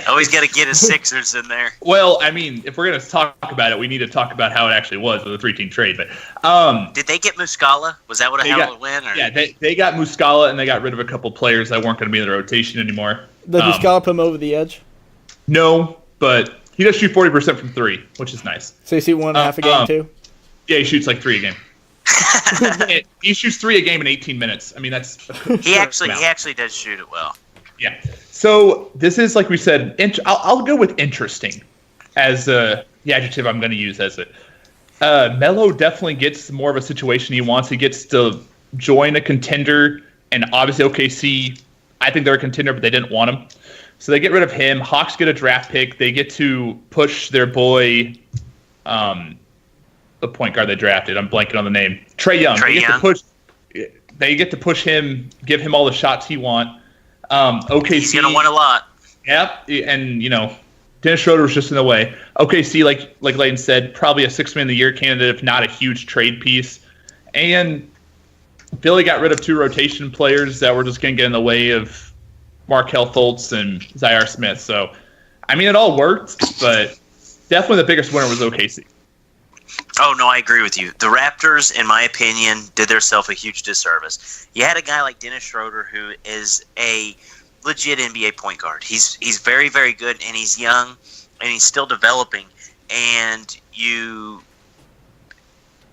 always got to get his Sixers in there. Well, I mean, if we're going to talk about it, we need to talk about how it actually was with a 3-team trade. But did they get Muscala? Was that how it went? Or? Yeah, they got Muscala, and they got rid of a couple players that weren't going to be in the rotation anymore. Does Muscala put him over the edge? No, but he does shoot 40% from 3, which is nice. So you see 1.5 a game too? Yeah, he shoots like 3 a game. He shoots 3 a game in 18 minutes. I mean, that's He actually does shoot it well. Yeah. So this is, like we said, I'll go with interesting as the adjective I'm going to use as it. Melo definitely gets more of a situation he wants. He gets to join a contender, and obviously OKC, I think they're a contender, but they didn't want him. So they get rid of him. Hawks get a draft pick. They get to push their boy, the point guard they drafted. I'm blanking on the name. Trae Young. They get to push him, give him all the shots he wants. OKC. He's going to want a lot. Yep, and Dennis Schroeder was just in the way. OKC, like Layton said, probably a 6 Man of the Year candidate, if not a huge trade piece. And Philly got rid of 2 rotation players that were just going to get in the way of Markelle Fultz and Zaire Smith. So, I mean, it all worked, but definitely the biggest winner was OKC. Oh, no, I agree with you. The Raptors, in my opinion, did themselves a huge disservice. You had a guy like Dennis Schroeder, who is a legit NBA point guard. He's very, very good, and he's young, and he's still developing. And you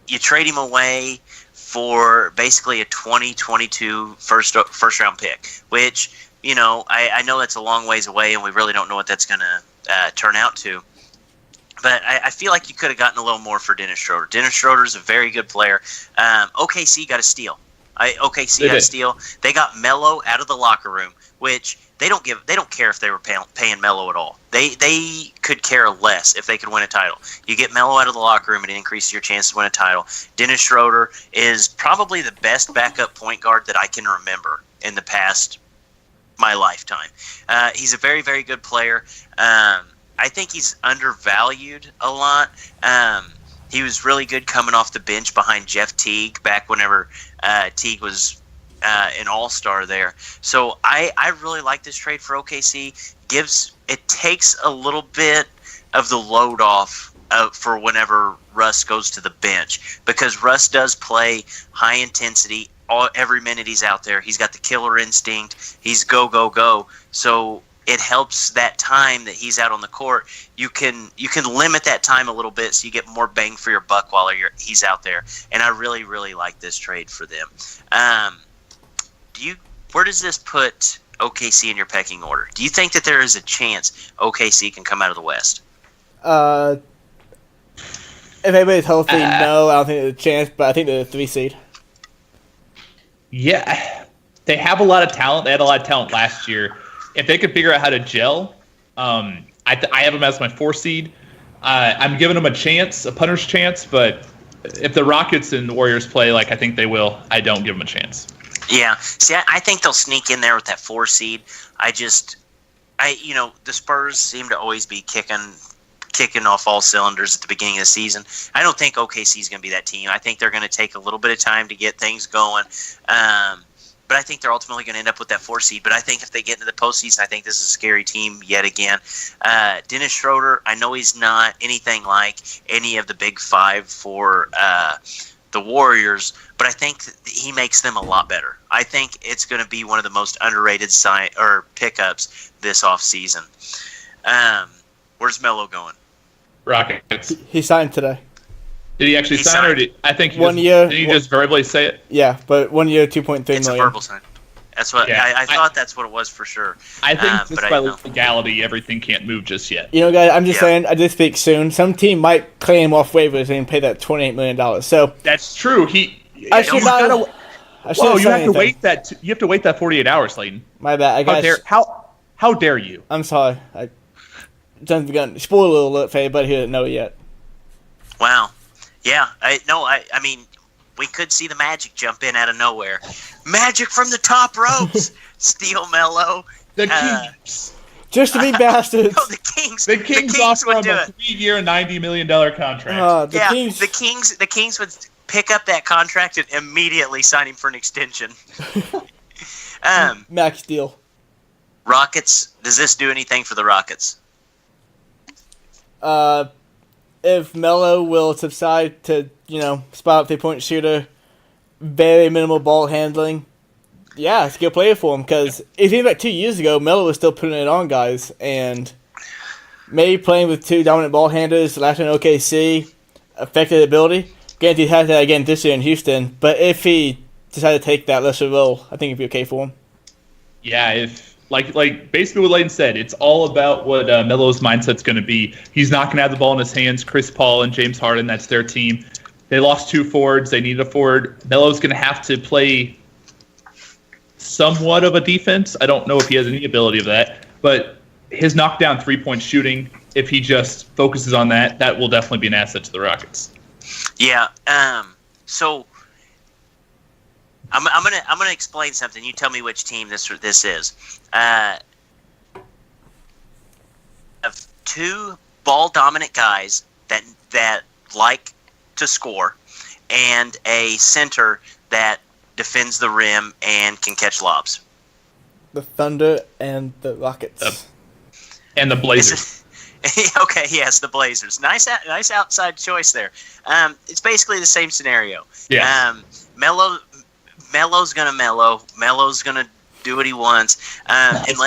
trade him away for basically a 2022 first round pick, which, I know that's a long ways away, and we really don't know what that's going to turn out to. But I feel like you could have gotten a little more for Dennis Schroeder. Dennis Schroeder is a very good player. OKC got a steal. Got a steal. They got Melo out of the locker room, which they don't care if they were paying Melo at all. They could care less if they could win a title. You get Melo out of the locker room and it increases your chance to win a title. Dennis Schroeder is probably the best backup point guard that I can remember in the past my lifetime. He's a very, very good player. I think he's undervalued a lot. He was really good coming off the bench behind Jeff Teague back whenever Teague was an all-star there. So I really like this trade for OKC. It takes a little bit of the load off for whenever Russ goes to the bench, because Russ does play high intensity every minute he's out there. He's got the killer instinct. He's go, go, go. So it helps that time that he's out on the court. You can limit that time a little bit so you get more bang for your buck while he's out there. And I really, really like this trade for them. Where does this put OKC in your pecking order? Do you think that there is a chance OKC can come out of the West? If everybody's healthy, no, I don't think there's a chance, but I think they're the 3 seed. Yeah, they have a lot of talent. They had a lot of talent last year. If they could figure out how to gel, I have them as my 4 seed. I'm giving them a chance, a punter's chance, but if the Rockets and the Warriors play like I think they will, I don't give them a chance. Yeah. See, I think they'll sneak in there with that 4 seed. The Spurs seem to always be kicking off all cylinders at the beginning of the season. I don't think OKC is going to be that team. I think they're going to take a little bit of time to get things going. But I think they're ultimately going to end up with that 4 seed. But I think if they get into the postseason, I think this is a scary team yet again. Dennis Schroeder, I know he's not anything like any of the big 5 for the Warriors, but I think he makes them a lot better. I think it's going to be one of the most underrated pickups this offseason. Where's Melo going? Rockets. He signed today. Did he actually sign, or did he just verbally say it? Yeah, but 1 year, $2.3 million. It's a verbal sign. That's what I thought. That's what it was for sure. I think just by legality, everything can't move just yet. Guys, I'm just saying. I did speak soon. Some team might claim off waivers and pay that $28 million. So that's true. You have to wait that. You have to wait that 48 hours, Layton. My bad. How dare you? I'm sorry. Spoiler alert for anybody who didn't know yet. Wow. Yeah. I mean, we could see the Magic jump in out of nowhere. Magic from the top ropes. Steal Melo. The Kings. Just to be bastards. No, the Kings. The Kings offer him a 3-year, $90 million contract. The Kings would pick up that contract and immediately sign him for an extension. Max deal. Rockets. Does this do anything for the Rockets? If Melo will subside to, spot up 3-point shooter, very minimal ball handling, yeah, it's a good player for him. Because if you think back 2 years ago, Melo was still putting it on guys, and maybe playing with 2 dominant ball handlers last in OKC affected ability. granted, he has that again this year in Houston, but if he decided to take that lesser role, I think it'd be okay for him. Yeah, if like basically what Layton said, it's all about what Melo's mindset's going to be. He's not going to have the ball in his hands. Chris Paul and James Harden, that's their team. They lost 2 forwards. They need a forward. Melo's going to have to play somewhat of a defense. I don't know if he has any ability of that, but his knockdown 3-point shooting, if he just focuses on that, that will definitely be an asset to the Rockets. Yeah. So I'm gonna explain something. You tell me which team this is. Of 2 ball dominant guys that like to score, and a center that defends the rim and can catch lobs. The Thunder and the Rockets. And the Blazers. Okay, yes, the Blazers. Nice outside choice there. It's basically the same scenario. Yeah. Melo's gonna mellow. Melo's gonna do what he wants, until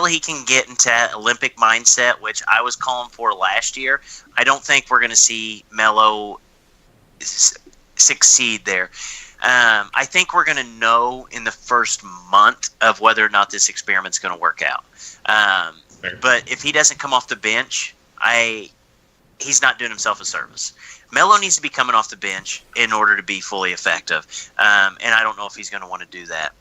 he can get into that Olympic mindset, which I was calling for last year. I don't think we're gonna see Melo succeed there. I think we're gonna know in the first month of whether or not this experiment's gonna work out. But if he doesn't come off the bench, he's not doing himself a service. Melo needs to be coming off the bench in order to be fully effective, and I don't know if he's going to want to do that.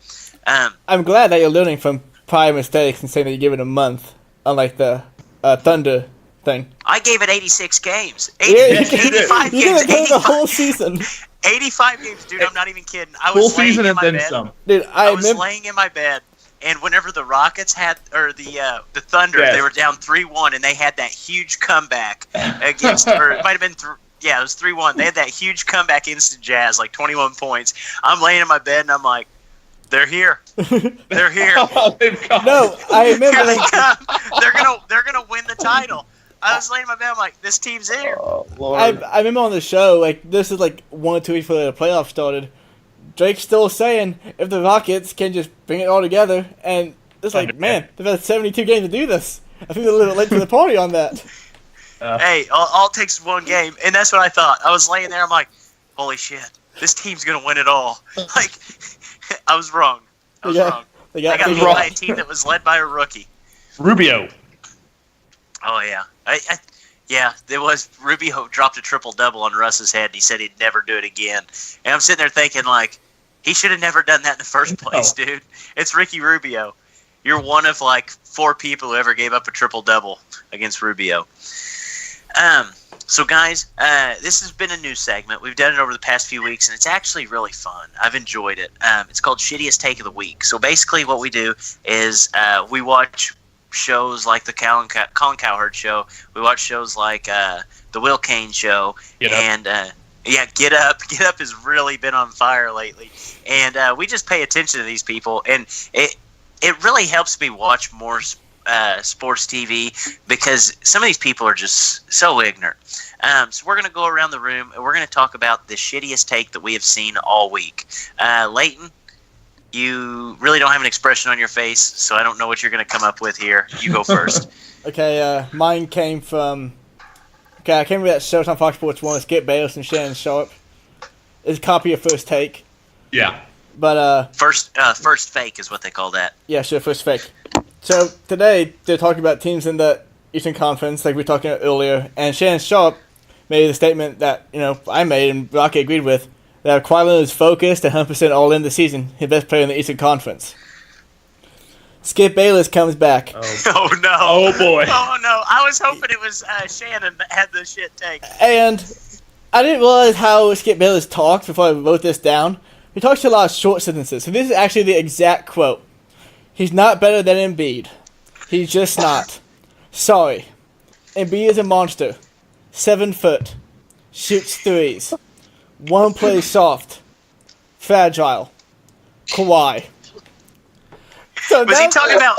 I'm glad that you're learning from prior mistakes and saying that you give it a month, unlike the Thunder thing. I gave it 86 games. 85 games. You didn't play the whole season. 85 games, dude. I'm not even kidding. I Full was laying season in and my then bed. some. Dude, I was laying in my bed, and whenever the Rockets had, or the Thunder, Yes. they were down 3-1, and they had that huge comeback against, or it might have been, it was 3-1. They had that huge comeback against the Jazz, like 21 points. I'm laying in my bed, and I'm like, they're here. They're here. They've come. No, I remember. Here they come. They're gonna win the title. I was laying in my bed. I'm like, this team's here. Oh, Lord. I remember on the show, like, this is like 1 or 2 weeks before the playoffs started. Drake's still saying if the Rockets can just bring it all together, and it's like, man, they've had 72 games to do this. I think they're a little late to the party on that. Hey, all it takes is one game, and that's what I thought. I was laying there. I'm like, holy shit, this team's gonna win it all. Like, I was wrong. I was wrong. I got beat by a team that was led by a rookie. Rubio. Oh yeah, yeah. There was Rubio dropped a triple-double on Russ's head, and he said he'd never do it again. And I'm sitting there thinking, like, he should have never done that in the first place, dude. It's Ricky Rubio. You're one of like 4 people who ever gave up a triple-double against Rubio. So guys, this has been a new segment. We've done it over the past few weeks, and it's actually really fun. I've enjoyed it. It's called Shittiest Take of the Week. So basically what we do is we watch shows like the Colin Cowherd Show. We watch shows like the Will Kane Show. Get Up. And Get Up. Get Up has really been on fire lately. And we just pay attention to these people, and it really helps me watch more sports TV, because some of these people are just so ignorant. So we're going to go around the room, and we're going to talk about the shittiest take that we have seen all week. Leighton, you really don't have an expression on your face, so I don't know what you're going to come up with here. You go first. Okay, mine came from... Okay, I came from that show on Fox Sports 1. Skip Bayless and Shannon Sharp. It's a copy of First Take. Yeah. But, First fake is what they call that. yeah, sure, First Fake. So, today, they're talking about teams in the Eastern Conference, like we were talking about earlier, and Shannon Sharp made the statement that, I made and Rocky agreed with, that Kawhi Leonard is focused and 100% all in the season, his best player in the Eastern Conference. Skip Bayless comes back. Oh, no. Oh, boy. Oh, no. I was hoping it was Shannon that had the shit take. And I didn't realize how Skip Bayless talked before I wrote this down. He talks a lot of short sentences. So this is actually the exact quote. He's not better than Embiid. He's just not. Sorry. Embiid is a monster. 7 foot. Shoots threes. One plays soft. Fragile. Kawhi. So Was he talking about...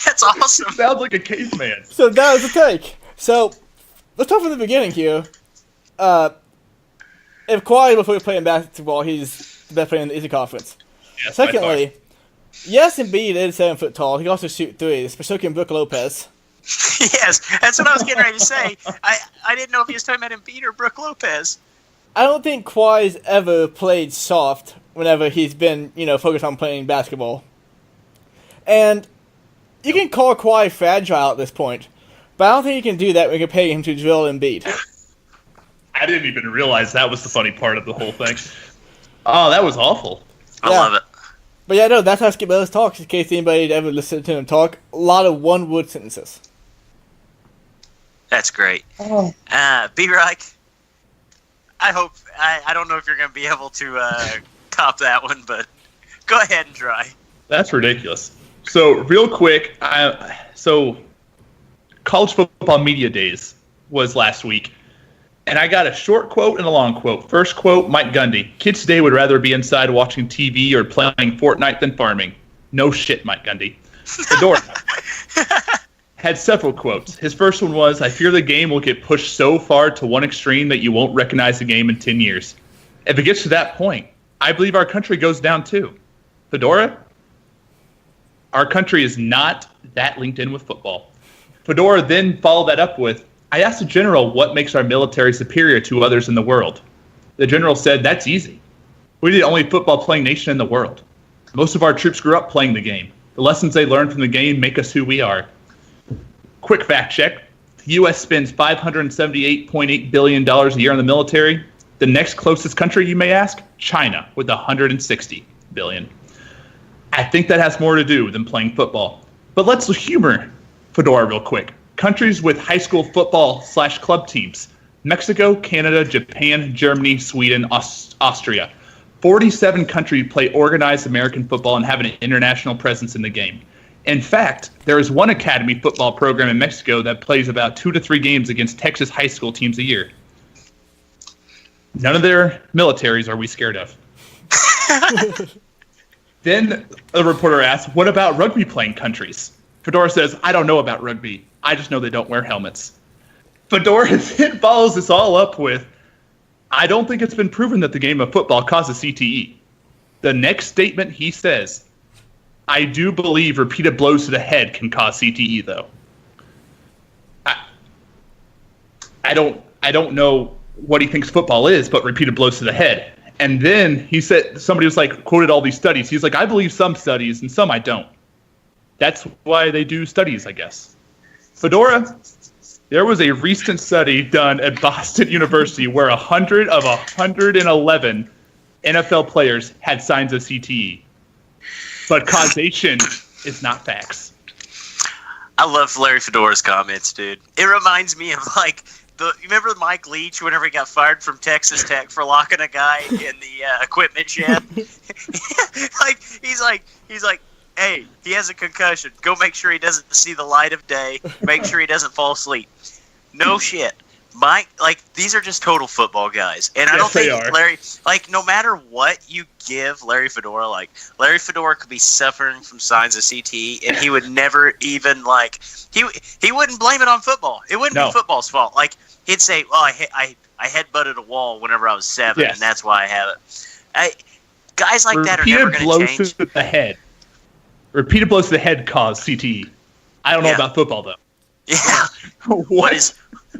That's awesome. Sounds like a caveman. So that was the take. So, let's talk from the beginning here. If Kawhi before playing basketball, he's the best player in the Eastern Conference. Yes, by far. Secondly, yes, Embiid is 7 foot tall. He can also shoot threes, but so can Brook Lopez. Yes, that's what I was getting ready to say. I didn't know if he was talking about Embiid or Brook Lopez. I don't think Kawhi's ever played soft whenever he's been, focused on playing basketball. And you can call Kawhi fragile at this point, but I don't think you can do that when you're paying him to drill Embiid. I didn't even realize that was the funny part of the whole thing. Oh, that was awful. I love it. But yeah, no, that's how Skip Bayless talks, in case anybody ever listened to him talk. A lot of one-word sentences. That's great. B-Reich, I don't know if you're going to be able to top that one, but go ahead and try. That's ridiculous. So, real quick, College Football Media Days was last week, and I got a short quote and a long quote. First quote, Mike Gundy. Kids today would rather be inside watching TV or playing Fortnite than farming. No shit, Mike Gundy. Fedora had several quotes. His first one was, I fear the game will get pushed so far to one extreme that you won't recognize the game in 10 years. If it gets to that point, I believe our country goes down too. Fedora, our country is not that linked in with football. Fedora then followed that up with, I asked the general what makes our military superior to others in the world. The general said, that's easy. We're the only football-playing nation in the world. Most of our troops grew up playing the game. The lessons they learned from the game make us who we are. Quick fact check. The U.S. spends $578.8 billion a year on the military. The next closest country, you may ask? China, with $160 billion. I think that has more to do than playing football. But let's humor Fedora real quick. Countries with high school football/club teams. Mexico, Canada, Japan, Germany, Sweden, Austria. 47 countries play organized American football and have an international presence in the game. In fact, there is one academy football program in Mexico that plays about 2 to 3 games against Texas high school teams a year. None of their militaries are we scared of. Then a reporter asks, what about rugby playing countries? Fedora says, I don't know about rugby. I just know they don't wear helmets. Fedora then follows this all up with, I don't think it's been proven that the game of football causes CTE. The next statement he says, I do believe repeated blows to the head can cause CTE, though. I don't know what he thinks football is, but repeated blows to the head. And then he said, somebody was like, quoted all these studies. He's like, I believe some studies and some I don't. That's why they do studies, I guess. Fedora, there was a recent study done at Boston University where 100 of 111 NFL players had signs of CTE. But causation is not facts. I love Larry Fedora's comments, dude. It reminds me of you remember Mike Leach whenever he got fired from Texas Tech for locking a guy in the equipment shed? He's like, hey, he has a concussion. Go make sure he doesn't see the light of day. Make sure he doesn't fall asleep. No shit. Mike, these are just total football guys. And I don't think Larry, no matter what you give Larry Fedora, Larry Fedora could be suffering from signs of CTE, and he would never even, he wouldn't blame it on football. It wouldn't be football's fault. He'd say, well, I headbutted a wall whenever I was 7, and that's why I have it. Guys like that are never going to change. To the head. Repeated blows to the head cause CTE. I don't know about football, though. Yeah.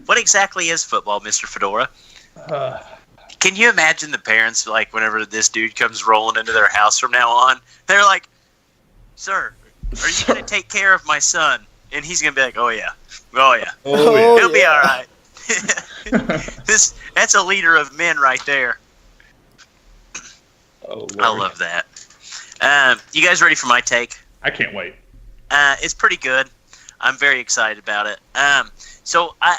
What exactly is football, Mr. Fedora? Can you imagine the parents, whenever this dude comes rolling into their house from now on, they're like, sir, are you going to take care of my son? And he's going to be like, oh, yeah. He'll be all right. That's a leader of men right there. Oh, Lord. I love that. You guys ready for my take? I can't wait. It's pretty good. I'm very excited about it. So I'm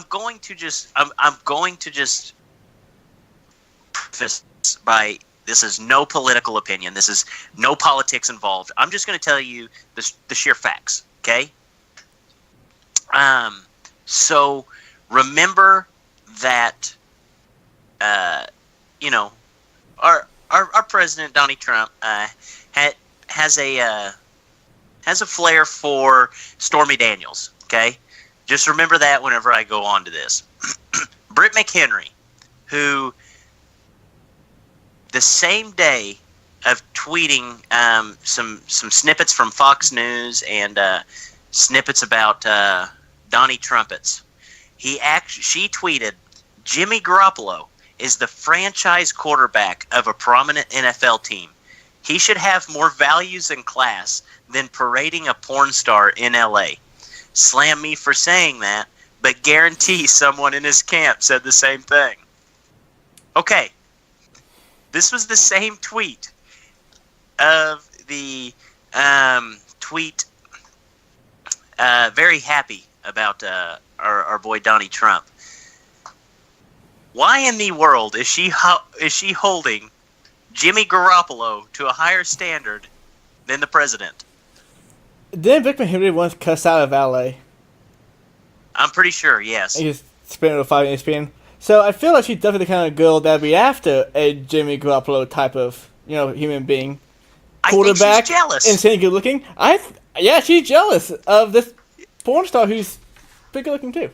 going to just preface by, this is no political opinion. This is no politics involved. I'm just going to tell you the sheer facts. Okay. So remember that, our president Donald Trump has a flair for Stormy Daniels. Okay, just remember that whenever I go on to this. Britt McHenry, who the same day of tweeting some snippets from Fox News and snippets about Donnie Trumpets. She tweeted, Jimmy Garoppolo is the franchise quarterback of a prominent NFL team. He should have more values and class than parading a porn star in LA. Slam me for saying that, but guarantee someone in his camp said the same thing. Okay. This was the same tweet of the tweet very happy about our boy Donnie Trump. Why in the world is she holding Jimmy Garoppolo to a higher standard than the president? Didn't Vic Henry once cuss out of LA? I'm pretty sure, yes. He just spent it with 5 ESPN. So I feel like she's definitely the kind of girl that'd be after a Jimmy Garoppolo type of, human being. Quarterback, I think she's jealous. Insane good looking. Yeah, she's jealous of this porn star who's pretty good looking too.